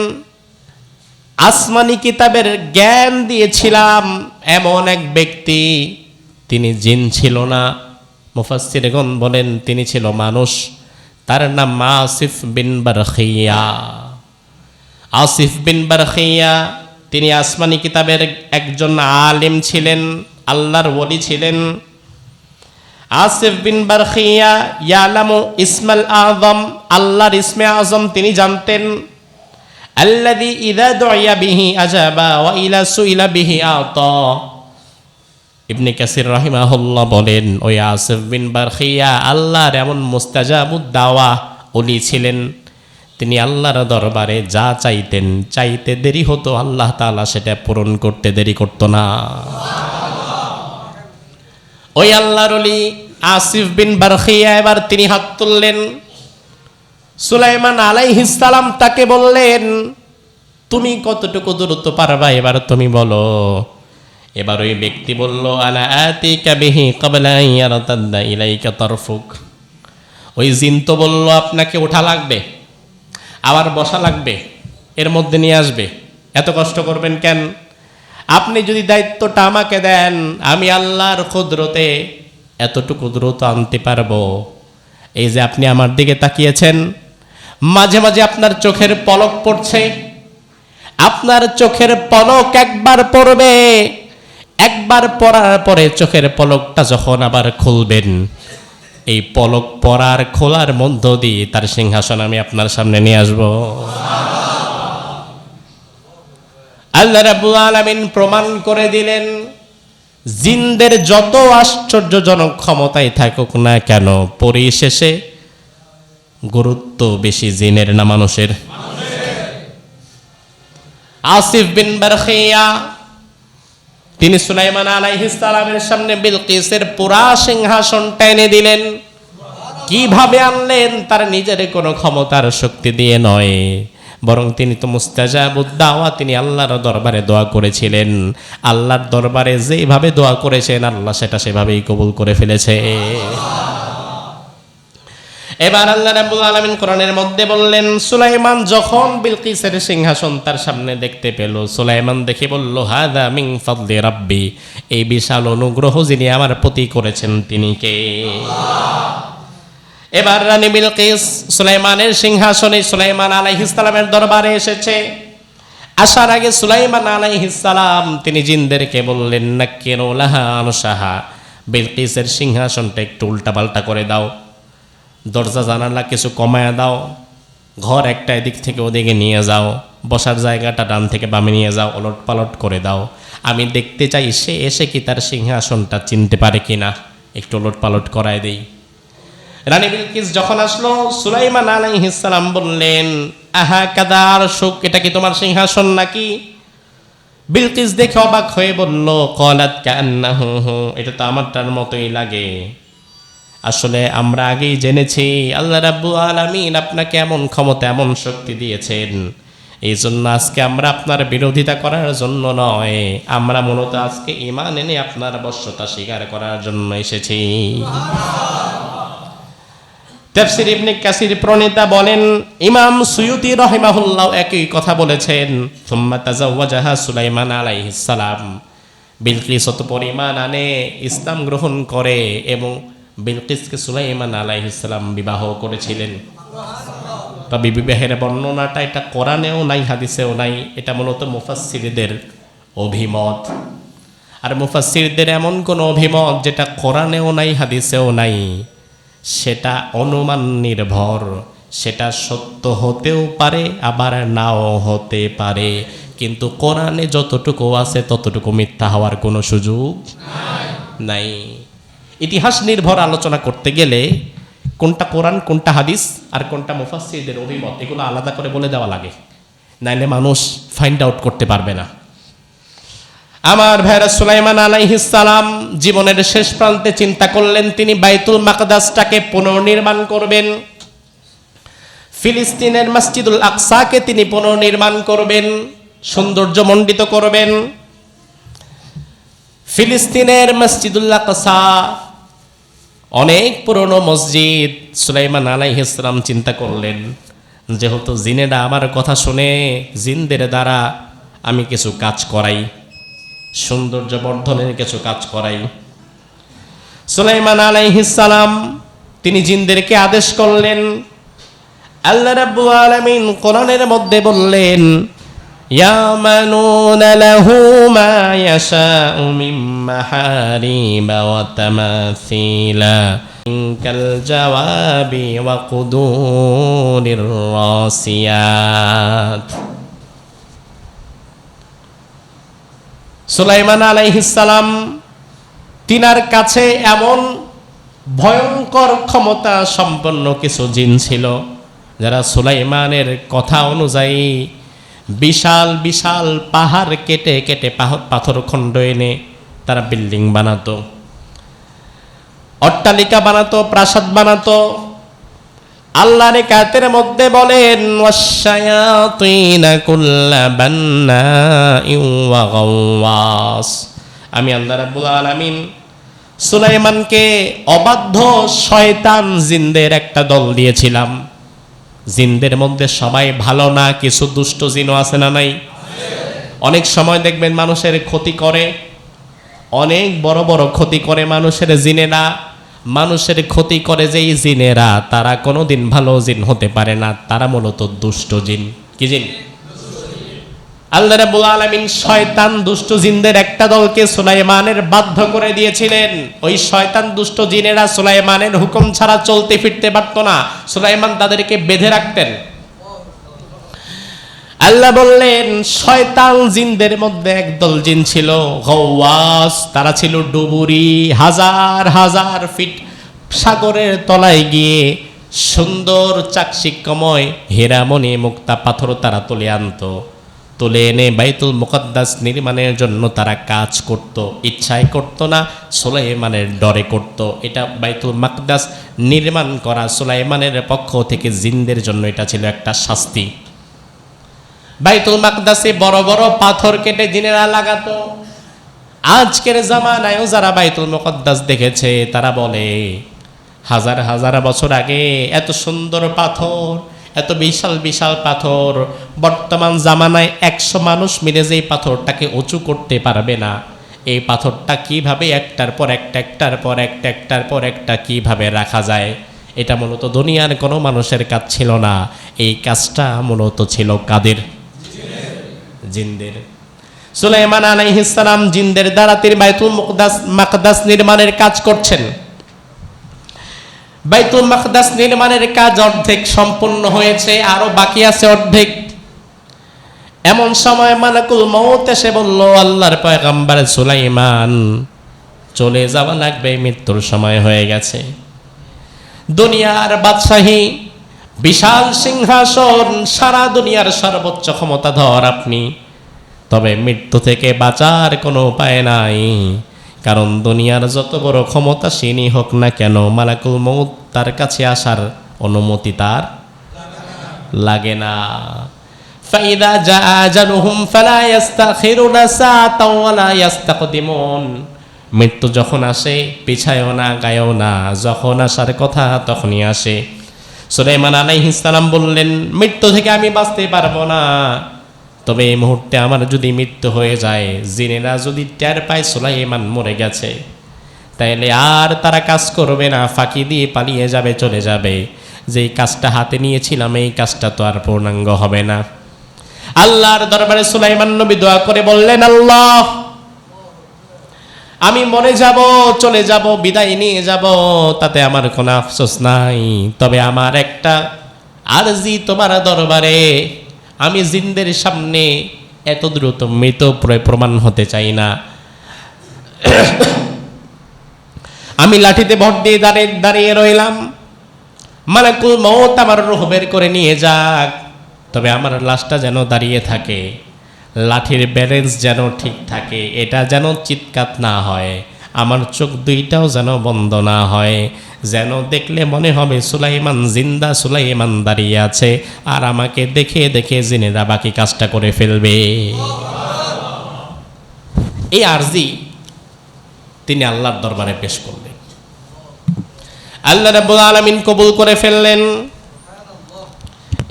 আসমানি কিতাবের জ্ঞান দিয়েছিলাম এমন এক ব্যক্তি, তিনি জিন ছিল না। মুফাসসিরগণ বলেন তিনি ছিল মানুষ। তার নাম আসিফ বিন বারখিয়া। আসিফ বিন বারখিয়া তিনি আসমানি কিতাবের একজন আলেম ছিলেন, আল্লাহর ওলি ছিলেন। আসিফ বিন বারখিয়া ইয়ালামু ইসমাল আযম, আল্লাহর ইসমে আযম তিনি জানতেন। আল্লাযী ইযা দুইয়া বিহি আজাবা ওয়া ইলা সুইলা বিহি আতা। ইবনে কাসির রাহিমাহুল্লাহ বলেন, ওই আসিফ বিন বারখিয়া আল্লাহর এমন মুস্তাজাবুদ দাওয়া ওলি ছিলেন, তিনি আল্লাহর দরবারে যা চাইতেন, চাইতে দেরি হতো, আল্লাহ তাআলা সেটা পূরণ করতে দেরি করতো না। ওই আল্লাহর ওলি আসিফ বিন বারখিয়া এবার তিনি হাত তুললেন। সুলাইমান আলাইহিস সালাম তাকে বললেন, তুমি কতটুকু দূরত্ব পারবা, এবার তুমি বলো। এবার ওই ব্যক্তি বলল, আলা আতিকা বিহি ক্বাবলা আন ইয়ারতাদ্দা ইলাইকা তারফুক। ওই জিন তো বলল আপনাকে ওঠা লাগবে, আবার বসা লাগবে, এর মধ্যে নিয়ে আসবে, এত কষ্ট করবেন কেন? আপনি যদি দায়িত্বটা আমাকে দেন, আমি আল্লাহর কুদরতে এতটুকু দ্রুত আনতে পারবো। এই যে আপনি আমার দিকে তাকিয়েছেন, মাঝে মাঝে আপনার চোখের পলক পড়ছে, আপনার চোখের পলক একবার পড়বে, একবার পড়ার পরে চোখের পলকটা যখন আবার খুলবেন, এই পলক পড়ার খোলার মধ্য দিয়ে তার সিংহাসন আমি আপনার সামনে নিয়ে আসব। আল্লাহ রাব্বুল আলামিন প্রমাণ করে দিলেন, জিনদের যত আশ্চর্যজনক ক্ষমতায় থাকুক না কেন, পরিশেষে গুরুত্ব বেশি জিনের না মানুষের? আসিফ বিন বারখিয়া তিনি সুলাইমান আলাইহিস সালামের সামনে বিলকিসের পুরা সিংহাসনটা এনে দিলেন। কিভাবে আনলেন? তার নিজের কোনো ক্ষমতার শক্তি দিয়ে নয়, বরং তিনি তো মুস্তাজাবুদ দাওয়া, তিনি আল্লাহর দরবারে দোয়া করেছিলেন। আল্লাহর দরবারে যেভাবে দোয়া করেছেন, আল্লাহ সেটা সেভাবেই কবুল করে ফেলেছে। এবার আল্লাহ রাব্বুল আলামিন কোরআনের মধ্যে বললেন, সুলাইমান যখন বিলকিসের সিংহাসন তার সামনে দেখতে পেল, সুলাইমান দেখে বলল, হাযা মিন ফাদলি রাব্বি, এই বিশাল অনুগ্রহ যিনি আমার প্রতি করেছেন তিনি কে? এবার রানী বিলকিস সুলাইমানের সিংহাসনে সুলাইমান আলাইহিস সালামের দরবারে এসেছে। আসার আগে সুলাইমান আলাইহিস সালাম তিনি জিনদেরকে বললেন, নাক্কিরু লাহা আনসাহা, বিলকিসের সিংহাসনটা একটু উল্টাপাল্টা করে দাও, দরজা জানালা কিছু কমায়া দাও, ঘর একটা এদিক থেকে ওদিকে নিয়ে যাও, বসার জায়গাটা ডান থেকে বামে নিয়ে যাও, ওলট পালট করে দাও। আমি দেখতে চাই সে এসে কি তার সিংহাসনটা চিনতে পারে কিনা, একটু ওলট পালট করায় দেই। রানী বিলকিস যখন আসলো, সুলাইমান আলাইহিস সালাম বললেন, আহা কাদার শুক, এটা কি তোমার সিংহাসন নাকি? বিলকিস দেখে অবাক হয়ে বলল, ক্বালাত কান্নাহু, এটা তো আমারটার মতোই লাগে। আসলে আমরা আগেই জেনেছি আল্লাহ রাব্বুল আলামিন আপনাকে এমন ক্ষমতা, এমন শক্তি দিয়েছেন, এই জন্য আজকে আমরা আপনার বিরোধিতা করার জন্য নয়, আমরা মূলত আজকে ঈমান এনে আপনার বশ্যতা স্বীকার করার জন্য এসেছি। তাফসীর ইবনে কাসির প্রণেতা বলেন, ইমাম সুয়ুতী রাহিমাহুল্লাহ একই কথা বলেছেন। সুম্মা তাজাওয়াজাহা সুলাইমান আলাইহিস সালাম, বিলকিস অতঃপর ঈমান আনে, ইসলাম গ্রহণ করে এবং বিলকিসকে সুলাইমান আলাইহিস সালাম বিবাহ করেছিলেন। তবে বিবাহের বর্ণনাটা এটা কোরআনেও নাই, হাদিসেও নাই, এটা মূলত মুফাসসিরদের অভিমত। আর মুফাসসিরদের এমন কোন অভিমত যেটা কোরআনেও নাই, হাদিসেও নাই, সেটা অনুমান নির্ভর, সেটা সত্য হতেও পারে আবার নাও হতে পারে, কিন্তু কোরআনে যতটুকু আছে ততটুকু মিথ্যা হওয়ার কোনো সুযোগ নাই। ইতিহাস নির্ভর আলোচনা করতে গেলে কোনটা কোরআন, কোনটা হাদিস আর কোনটা মুফাসসিরদের অভিমত, এগুলো আলাদা করে বলে দেওয়া লাগে, নাইলে মানুষ ফাইন্ড আউট করতে পারবে না। আমার ভাইরা, সুলাইমান আলাইহিস সালাম জীবনের শেষ প্রান্তে চিন্তা করলেন তিনি বাইতুল মাকদাসটাকে পুনর্নির্মাণ করবেন, ফিলিস্তিনের মসজিদুল আকসাকে তিনি পুনর্নির্মাণ করবেন, সৌন্দর্যমণ্ডিত করবেন। ফিলিস্তিনের মসজিদুল আকসা অনেক পুরনো মসজিদ। সুলাইমান আলাইহিস সালাম চিন্তা করলেন, যেহেতু জিনেরা আমার কথা শুনে, জিনদের দ্বারা আমি কিছু কাজ করাই, সৌন্দর্য বর্ধনের কিছু কাজ করাই। সুলাইমান আলাইহিস সালাম তিনি জিনদেরকে আদেশ করলেন। আল্লাহ রাব্বুল আলামিন কোরআনের মধ্যে বললেন, يعملون له ما يشاء من محاريب وتماثيل كالجواب وقدور الراسيات সুলাইমান আলাইহিস সালাম তিনার কাছে এমন ভয়ঙ্কর ক্ষমতা সম্পন্ন কিছু জিন ছিল যারা সুলাইমানের কথা অনুযায়ী বিশাল বিশাল পাহাড় কেটে কেটে পাথর খণ্ড এনে তারা বিল্ডিং বানাতো, অট্টালিকা বানাতো, প্রাসাদ বানাতো। আল্লাহর কাতের মধ্যে বলেন ওয়াশায়াতিনা কুল্লা বান্নাইন ওয়া গাওয়াস, আমি আল্লাহ রাব্বুল আলামিন সুলাইমানকে অবাধ্য শয়তান জিনদের একটা দল দিয়েছিলাম। জিনদের মধ্যে সবাই ভালো না, কিছু দুষ্ট জিনও আছে না নাই? অনেক সময় দেখবেন মানুষের ক্ষতি করে, অনেক বড় বড় ক্ষতি করে মানুষের জিনেরা। মানুষের ক্ষতি করে যেই জিনেরা, তারা কোনোদিন ভালো জিন হতে পারে না, তারা মূলত দুষ্ট জিন। কি জিন? আল্লাহ রাব্বুল আলামিন শয়তান দুষ্ট জিনদের একটা দলকে সুলাইমানের বাধ্য করে দিয়েছিলেন। ওই শয়তান দুষ্ট জিনেরা সুলাইমানের হুকুম ছাড়া চলতে ফিরতে পারতো না, সুলাইমান তাদেরকে বেঁধে রাখতেন। আল্লাহ বললেন শয়তান জিনদের মধ্যে একদল জিন ছিল গাওয়াস, তারা ছিল ডুবুরি, হাজার হাজার ফিট সাগরের তলায় গিয়ে সুন্দর চাকচিক্যময় হীরামণি মুক্তা পাথর তারা তুলে আনতো, তুলে এনে বাইতুল মুকদ্দাস নির্মাণের জন্য তারা কাজ করত। ইচ্ছায় করত না, সুলাইমানের ডরে করত। এটা বাইতুল মুকদ্দাস নির্মাণ করা সুলাইমানের পক্ষ থেকে জিনদের জন্য এটা ছিল একটা শাস্তি। বাইতুল মুকদ্দাসে বড় বড় পাথর কেটে জিনেরা লাগাতো। আজকের জামানায়ও যারা বাইতুল মুকদ্দাস দেখেছে তারা বলে হাজার হাজার বছর আগে এত সুন্দর পাথর, এত বিশাল বিশাল পাথর, বর্তমান জামানায় 100 মানুষ মিলে যে পাথরটাকে উঁচু করতে পারবে না, এই পাথরটা কিভাবে একটার পর একটা, একটার পর একটা, একটার পর একটা কিভাবে রাখা যায়, এটা মূলত দুনিয়ার কোনো মানুষের কাজ ছিল না। এই কাজটা মূলত ছিল কাদের? জিনদের। সুলাইমান আলাইহিস সালাম জিনদের দ্বারা তিনি বাইতুল মুকদ্দাস নির্মাণের কাজ করছেন। বাইতুল মুকদ্দাস নির্মাণের কাজ অর্ধেক সম্পূর্ণ হয়েছে, আরো বাকি আছে অর্ধেক। এমন সময় মালাকুল মউত এসে বলল আল্লাহর পয়গম্বর সুলাইমান চলে যাওয়া লাগবে, মৃত্যুর সময় হয়ে গেছে। দুনিয়ার বাদশাহী, বিশাল সিংহাসন, সারা দুনিয়ার সর্বোচ্চ ক্ষমতাধর আপনি, তবে মৃত্যু থেকে বাঁচার কোনো উপায় নাই। কারণ দুনিয়ার যত বড় ক্ষমতাসীনই হোক না কেন, মালাকুল মউত তার কাছে আসার অনুমতি তার লাগে না। ফাইদা জা আজালুহুম ফালা ইস্তাখিরুনা সাআতাও ওয়ালা ইস্তাকদিমুন, মৃত্যু যখন আসে পিছায়ও না, গায়ও না, যখন আসার কথা তখনই আসে। সুলাইমান আলাইহিস সালাম বললেন মৃত্যু থেকে আমি বাঁচতে পারবো না, তবে এই মুহূর্তে আমার যদি মৃত্যু হয়ে যায়, জিনেরা যদি টের পায় সুলাইমান মরে গেছে, তাইলে আর তারা কাজ করবে না, ফাঁকি দিয়ে পালিয়ে যাবে, চলে যাবে। যেই কাজটা হাতে নিয়েছিলাম এই কাজটা তো আর পূর্ণাঙ্গ হবে না। আল্লাহর দরবারে সুলাইমান নবী দোয়া করে বললেন আল্লাহ, আমি মরে যাব, চলে যাব, বিদায় নিয়ে যাব, তাতে আমার কোনো আফসোস নাই, তবে আমার একটা আরজি তোমার দরবারে, আমি জিনদের সামনে এত দ্রুত মৃত প্রমাণ হতে চাই না। আমি লাঠিতে ভর দিয়ে দাঁড়িয়ে রইলাম, মালাকুল মউত আমার রূহ বের করে নিয়ে যাক, তবে আমার লাশটা যেন দাঁড়িয়ে থাকে, লাঠির ব্যালেন্স যেন ঠিক থাকে, এটা যেন চিৎকার না হয়, আমার চোখ দুইটাও যেন বন্ধ না হয়, যেন দেখলে মনে হবে সুলাইমান জিন্দা, সুলাইমান দাঁড়িয়ে আছে, আর আমাকে দেখে দেখে জিনেরা বাকি কাজটা করে ফেলবে। এই আরজি তিনি আল্লাহর দরবারে পেশ করলেন। আল্লাহ রাব্বুল আলামিন কবুল করে ফেললেন।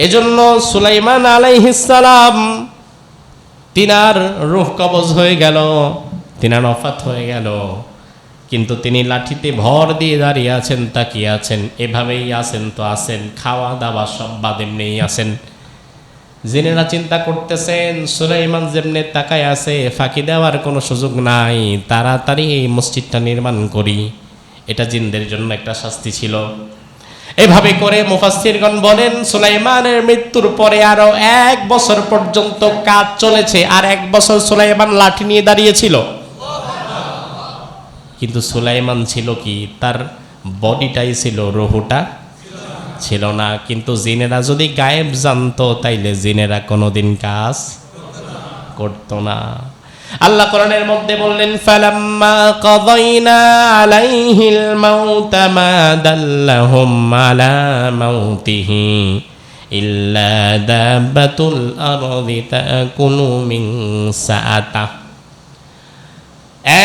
এজন্য সুলাইমান আলাইহিস সালাম তিনার রূহ কবজ হয়ে গেল, তিনার ওফাত হয়ে গেল, কিন্তু তিনি লাঠিতে ভর দিয়ে দাঁড়িয়ে আছেন, তাকিয়ে আছেন, এভাবেই আছেন তো আছেন, খাওয়া দাওয়া সব বাদ এমনিই আছেন। জিনেরা চিন্তা করতেছেন সুলাইমান যেমনে তাকায় আছে, ফাঁকি দেওয়ার কোনো সুযোগ নাই, তাড়াতাড়ি এই মসজিদটা নির্মাণ করি। এটা জিনদের জন্য একটা শাস্তি ছিল। এভাবে করে মুফাসসিরগণ বলেন সুলাইমানের মৃত্যুর পরে আরো 1 বছর পর্যন্ত কাজ চলেছে। আর 1 বছর সুলাইমান লাঠি নিয়ে দাঁড়িয়েছিল। কিন্তু সুলাইমান ছিল কি, তার বডিটাই ছিল, রুহুটা ছিল না। কিন্তু জিনেরা যদি গায়েব জানতো তাইলে জিনেরা কোনোদিন কাজ করতো না। আল্লাহ কোরআনের মধ্যে বললেন ফালাম্মা কাযাইনা আলাইহিল মাউতা মা দাল্লাহুম আলা মাউতিহি ইল্লা দাব্বাতুল আরদি তাকুলু মিন সাআতা।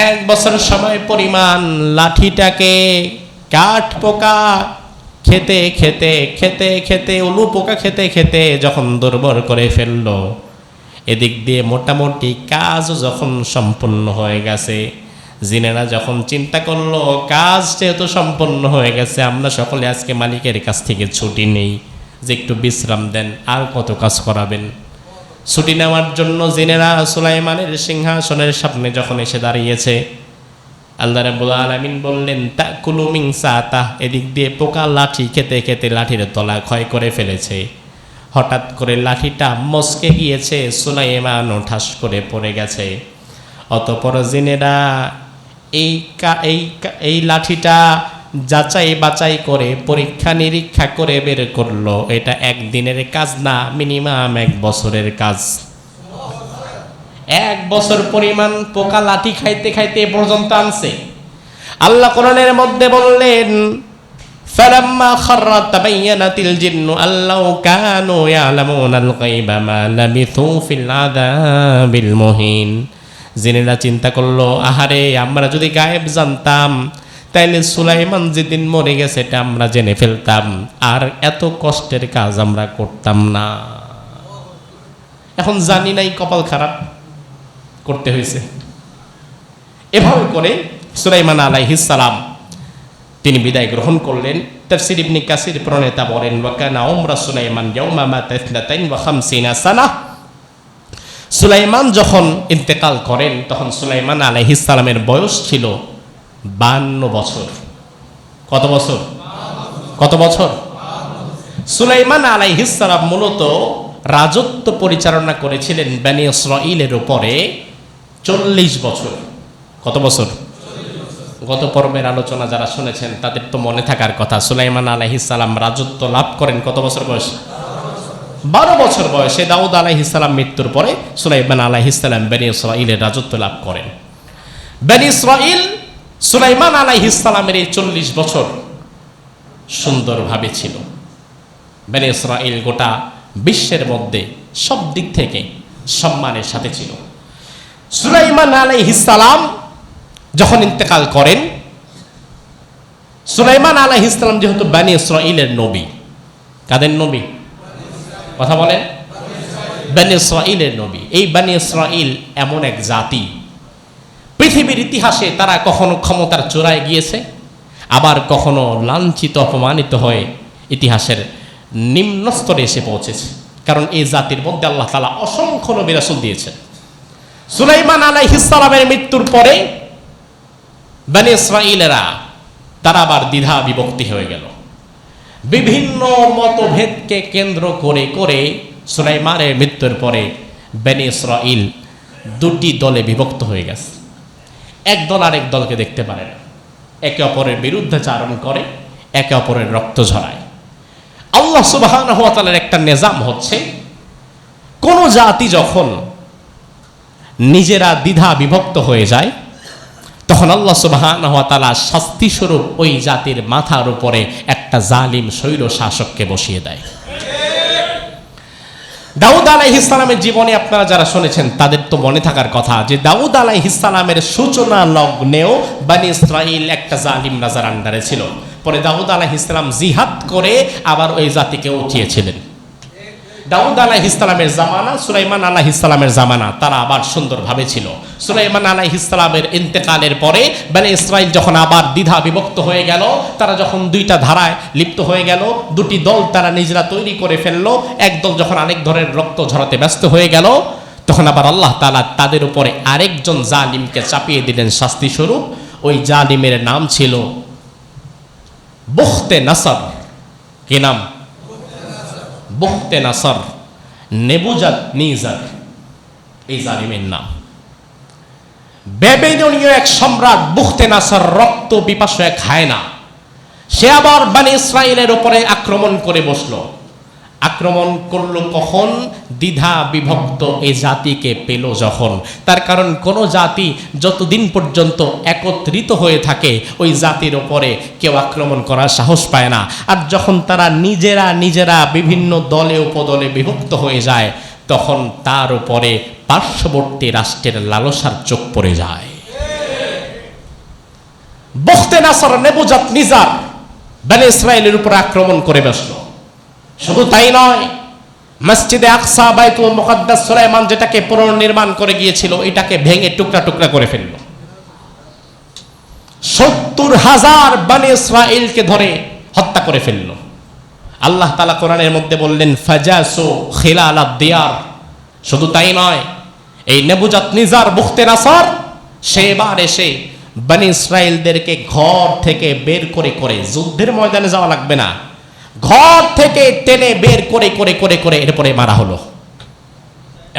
1 বছর সময় পরিমাণ লাঠিটাকে কাঠ পোকা খেতে খেতে খেতে খেতে উলু পোকা খেতে খেতে যখন দুর্বল করে ফেললো, এদিক দিয়ে মোটামুটি কাজ যখন সম্পূর্ণ হয়ে গেছে, জিনেরা যখন চিন্তা করলো কাজ যেহেতু সম্পন্ন হয়ে গেছে, আমরা সকলে আজকে মালিকের কাছ থেকে ছুটি নেই, যে একটু বিশ্রাম দেন, আর কত কাজ করাবেন। ছুটি নেওয়ার জন্য জিনেরা সুলাইমানের সিংহাসনের সামনে যখন এসে দাঁড়িয়েছে, আল্লাহ রাব্বুল আলামিন বললেন তাকুলু মিন সাআতা। এদিক দিয়ে পোকা লাঠি খেতে খেতে লাঠির তলা ক্ষয় করে ফেলেছে। হঠাৎ করে লাঠিটা মস্কে গিয়েছে, সুলাইমানও ঠাস করে পড়ে গেছে। অতঃপর জিনেরা এই লাঠিটা যাচাই বাছাই করে পরীক্ষা নিরীক্ষা করে বের করলো এটা 1 দিনের কাজ না, মিনিমাম 1 বছরের কাজ। 1 বছর পরিমাণ পোকা লাঠি খাইতে খাইতে পর্যন্ত আনছে। আল্লাহ কোরআনের মধ্যে বললেন ফালাম্মা খাররা তাবায়্যানাতিল জিন্নু আল্লাউ কানু ইয়ালামুনাল গায়বা মা লাবিথু ফিল আযাবিল মুহিন। জিনেরা চিন্তা করলো আহারে, আমরা যদি গায়েব জানতাম তাইলে সুলাইমান যেদিন মরে গেছে এটা আমরা জেনে ফেলতাম, আর এত কষ্টের কাজ আমরা করতাম না। এখন জানি নাই, কপাল খারাপ, করতে হয়েছে। এভাবে করে সুলাইমান আলাইহিস সালাম তিনি বিদায় গ্রহণ করলেন। তাফসীর ইবনে কাসির প্রণেতা বলেন ওয়া কানা উমরা সুলাইমান ইয়াওমা মাতা 52 সানা। সুলাইমান যখন ইন্তেকাল করেন তখন সুলাইমান আলাইহিস সালামের বয়স ছিল 52 বছর। কত বছর? কত বছর? সুলাইমান আলাইহিস সালাম মূলত রাজত্ব পরিচালনা করেছিলেন বনি ইসরাঈলের উপরে 40 বছর। কত বছর? গত পর্বের আলোচনা যারা শুনেছেন তাদের তো মনে থাকার কথা, সুলাইমান আলাইহিস সালাম রাজত্ব লাভ করেন কত বছর বয়সে? 12 বছর বয়সে। দাউদ আলাইহিস সালাম মৃত্যুর পরে সুলাইমান আলাইহিস সালাম বনি ইসরাঈলের রাজত্ব লাভ করেন। বনি ইসরাঈল সুলাইমান আলাইহিস সালামের এই 40 বছর সুন্দরভাবে ছিল। বনি ইসরাঈল গোটা বিশ্বের মধ্যে সব দিক থেকে সম্মানের সাথে ছিল। সুলাইমান আলাইহিস সালাম যখন ইন্তেকাল করেন, সুলাইমান আলাইহিস সালাম যেহেতু বনি ইসরাঈলের নবী, কাদের নবী? কথা বলেন। বনি ইসরাঈলের নবী। এই বনি ইসরাঈল এমন এক জাতি, পৃথিবীর ইতিহাসে তারা কখনো ক্ষমতার চূড়ায় গিয়েছে, আবার কখনো লাঞ্ছিত অপমানিত হয়ে ইতিহাসের নিম্ন স্তরে এসে পৌঁছেছে। কারণ এই জাতির মধ্যে আল্লাহ তাআলা অসংখ্য নবী রাসূল দিয়েছেন। সুলাইমান আলাইহিস সালামের মৃত্যুর পরে বনি ইসরাঈলেরা তারা আবার দ্বিধা বিভক্তি হয়ে গেল। বিভিন্ন মতভেদকে কেন্দ্র করে করে সুলাইমানের মৃত্যুর পরে বনি ইসরাঈল 2টি দলে বিভক্ত হয়ে গেছে। এক দল আরেক দলকে দেখতে পারে না, একে অপরের বিরুদ্ধাচারণ করে, একে অপরের রক্ত ঝরায়। আল্লাহ সুবহানাহু ওয়া তাআলার একটা নিজাম হচ্ছে, কোন জাতি যখন নিজেরা দ্বিধা বিভক্ত হয়ে যায় তখন আল্লাহ সুবহানাহু ওয়া তাআলা শাস্তি স্বরূপ ওই জাতির মাথার উপরে একটা জালিম স্বৈর শাসককে বসিয়ে দেয়। দাউদ আলাইহিস সালামের জীবনে আপনারা যারা শুনেছেন তাদের তো মনে থাকার কথা যে দাউদ আলাইহিস সালামের সূচনা লগ্নেও বনি ইসরাঈল একটা জালিম রাজার আন্ডারে ছিল। পরে দাউদ আলাইহিস সালাম জিহাদ করে আবার ওই জাতিকে উঠিয়েছিলেন। দাউদ আলাইহিস সালামের জামানা, সুলাইমান আলাইহিস সালামের জামানা, তারা আবার সুন্দরভাবে ছিল। সুলাইমান আলাইহিস সালামের ইন্তেকালের পরে বনি ইসরাইল যখন আবার দ্বিধা বিভক্ত হয়ে গেল, তারা যখন দুইটা ধারায় লিপ্ত হয়ে গেল, দুটি দল তারা নিজেরা তৈরি করে ফেললো, এক দল যখন আরেক দলের রক্ত ঝরাতে ব্যস্ত হয়ে গেল, তখন আবার আল্লাহ তাআলা তাদের উপরে আরেকজন জালিমকে চাপিয়ে দিলেন শাস্তি স্বরূপ। ওই জালিমের নাম ছিল বুখতে নাসর। কি নাম? বুখতে নাসর, নেবুজাত নিজার, এই জালিমের নাম। বেবিলনীয় এক সম্রাট বুখতে নাসর রক্ত পিপাসু এক হায়না, সে আবার বনি ইসরাইলের উপরে আক্রমণ করে বসলো। আক্রমণ করলো কখন? দ্বিধা বিভক্ত এই জাতিকে পেল যখন। তার কারণ কোন জাতি যতদিন পর্যন্ত একত্রিত হয়ে থাকে ওই জাতির উপরে কেউ আক্রমণ করার সাহস পায় না। আর যখন তারা নিজেরা নিজেরা বিভিন্ন দলে উপদলে বিভক্ত হয়ে যায়, তখন তার উপরে পার্শ্ববর্তী রাষ্ট্রের লালসার চোখ পড়ে যায়। বুখতে নাসর নেবুজাত নিজার বনি ইসরাইলের উপর আক্রমণ করে বসলো। শুধু তাই নয়, মসজিদে আকসা বাইতুল মুকাদ্দাস সুলাইমান যেটাকে পুনর্নির্মাণ করে গিয়েছিল, এটাকে ভেঙে টুকরা টুকরা করে ফেলল। ৭০,০০০ বনি ইসরাইলকে ধরে হত্যা করে ফেলল। আল্লাহ তাআলা কোরআনের মধ্যে বললেন ফাজাসু খিলালাদ দিয়ার। শুধু তাই নয়, এই নেবুজাত নিজার বুখতে নাসর সেবার এসে বনি ইসরাইলদেরকে ঘর থেকে বের করে করে, যুদ্ধের ময়দানে যাওয়া লাগবে না, ঘর থেকে টেনে বের করে করে করে করে এরপরে মারা হলো।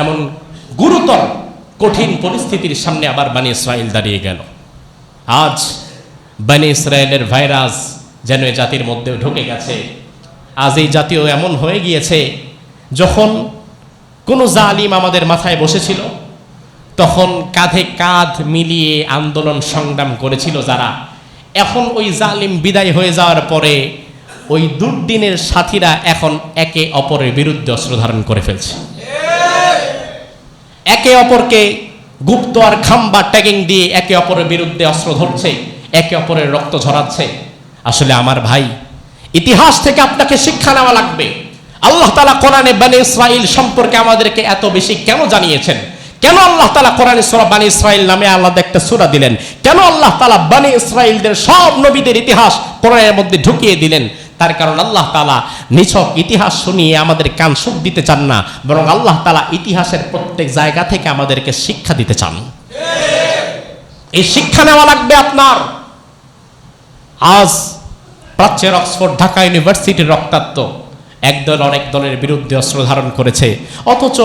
এমন গুরুতর কঠিন পরিস্থিতির সামনে আবার বনি ইসরাইল দাঁড়িয়ে গেল। আজ বনি ইসরাইলের ভাইরাস যেন এই জাতির মধ্যেও ঢুকে গেছে। আজ এই জাতীয় এমন হয়ে গিয়েছে, যখন কোনো জালিম আমাদের মাথায় বসেছিল, তখন কাঁধে কাঁধ মিলিয়ে আন্দোলন সংগ্রাম করেছিল যারা, এখন ওই জালিম বিদায় হয়ে যাওয়ার পরে ওই দুর্দিনের সাথীরা এখন একে অপরের বিরুদ্ধে অস্ত্র ধারণ করে ফেলছে। একে অপরকে গুপ্ত আর খাম্বা ট্যাগিং দিয়ে একে অপরের বিরুদ্ধে অস্ত্র ধরছে, একে অপরের রক্ত ঝরাচ্ছে। আসলে আমার ভাই, ইতিহাস থেকে আপনাকে শিক্ষা নেওয়া লাগবে। আল্লাহ তাআলা কোরআনে বনি ইসরাইল সম্পর্কে আমাদেরকে এত বেশি কেন জানিয়েছেন? কেন আল্লাহ তাআলা কোরআনে সূরা বনি ইসরাইল নামে আলাদা একটা সূরা দিলেন? কেন আল্লাহ তাআলা বনি ইসরাইলদের সব নবীদের ইতিহাস কোরআনের মধ্যে ঢুকিয়ে দিলেন? তার কারণ আল্লাহ তাআলা নিছক ইতিহাস শুনিয়ে আমাদের কান সুখ দিতে চান না, বরং আল্লাহ তাআলা ইতিহাসের প্রত্যেক জায়গা থেকে আমাদেরকে শিক্ষা দিতে চান। এই শিক্ষা নেওয়া লাগবে আপনার। আজ প্রাচ্যের অক্সফোর্ড, ঢাকা ইউনিভার্সিটির রক্তাক্ত একদল অনেক দলের বিরুদ্ধে অস্ত্র ধারণ করেছে, অথচ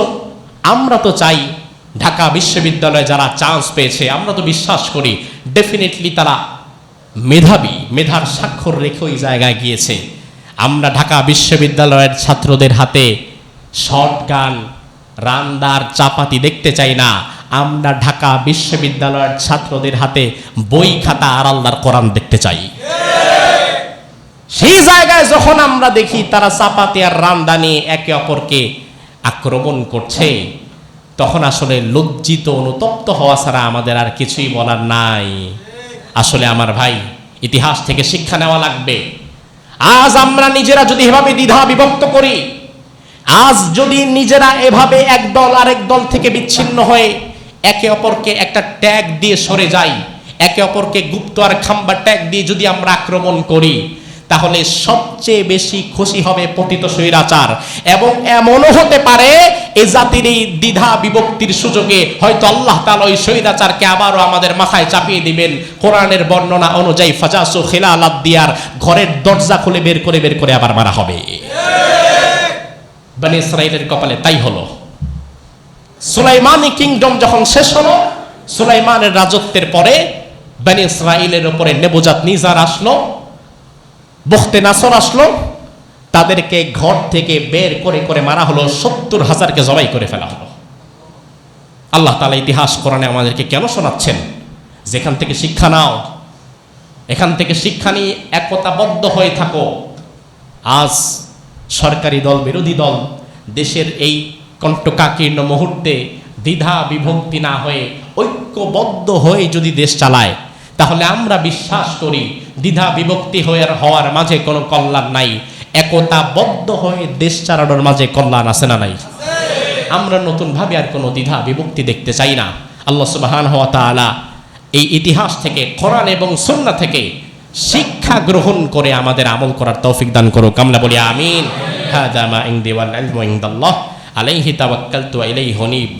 আমরা তো চাই ঢাকা বিশ্ববিদ্যালয়ে যারা চান্স পেয়েছে, আমরা তো বিশ্বাস করি ডেফিনেটলি তারা মেধাবী, মেধার স্বাক্ষর রেখে ওই জায়গায় গিয়েছে। আমরা ঢাকা বিশ্ববিদ্যালয়ের ছাত্রদের হাতে শটগান, রান্দার, চাপাতি দেখতে চাই না। আমরা ঢাকা বিশ্ববিদ্যালয়ের ছাত্রদের হাতে বই, খাতা আর আল্লাহর কোরআন দেখতে চাই। সেই জায়গায় যখন আমরা দেখি তারা চাপাতি আর রান্দা নিয়ে একে অপরকে আক্রমণ করছে, তখন আসলে লজ্জিত অনুতপ্ত হওয়া ছাড়া আমাদের আর কিছুই বলার নাই। আসলে আমার ভাই, ইতিহাস থেকে শিক্ষা নেওয়া লাগবে। আজ আমরা নিজেরা যদি এভাবে দ্বিধা বিভক্ত করি, আজ যদি নিজেরা এভাবে এক দল আরেক দল থেকে বিচ্ছিন্ন হয়ে একে অপরকে একটা ট্যাগ দিয়ে সরে যাই, একে অপরকে গুপ্ত আর খাম্বা ট্যাগ দিয়ে যদি আমরা আক্রমণ করি, তাহলে সবচেয়ে বেশি খুশি হবে পতিত স্বৈরাচার। এবং এমনও হতে পারে এই জাতির এই দ্বিধা বিভক্তির সুযোগে হয়তো আল্লাহ তাআলা ওই স্বৈরাচারকে আবারও আমাদের মাথায় চাপিয়ে দিবেন। কোরআনের বর্ণনা অনুযায়ী ফাজাসু খিলালাদ দিয়ার, ঘরের দরজা খুলে বের করে আবার মারা হবে। বনি ইসরাইলের কপালে তাই হলো। সুলাইমানি কিংডম যখন শেষ হলো, সুলাইমানের রাজত্বের পরে বনি ইসরাইলের উপরে নেবুজাত নিজার আসলো, বুখতে নাসর আসলো, তাদেরকে ঘর থেকে বের করে করে মারা হলো, ৭০,০০০কে জবাই করে ফেলা হলো। আল্লাহ তাআলা ইতিহাস কোরআনে আমাদেরকে কেন শোনাচ্ছেন? যেখান থেকে শিক্ষা নাও, এখান থেকে শিক্ষা নিয়ে একতাবদ্ধ হয়ে থাকো। আজ সরকারি দল, বিরোধী দল দেশের এই কণ্টকাকীর্ণ মুহূর্তে দ্বিধা বিভক্তি না হয়ে ঐক্যবদ্ধ হয়ে যদি দেশ চালায়, তাহলে আমরা বিশ্বাস করি দ্বিধা বিভক্তি হওয়ার মাঝে কোনো কল্যাণ নাই। একতাবদ্ধ হয়ে দেশ চালানোর মাঝে কল্যাণ আছে না নাই? আমরা নতুন ভাবে আর কোনো দ্বিধা বিভক্তি দেখতে চাই না। আল্লাহ সুবহানাহু ওয়া তাআলা এই ইতিহাস থেকে, কোরআন এবং সুন্নাহ থেকে শিক্ষা গ্রহণ করে আমাদের আমল করার তৌফিক দান করুক। আমরা বলি আমিন। হাযা মা ইনদি ওয়াল ইলমু ইনদাল্লাহ আলাইহি তাওয়াক্কালতু ওয়া ইলাইহি উনীব।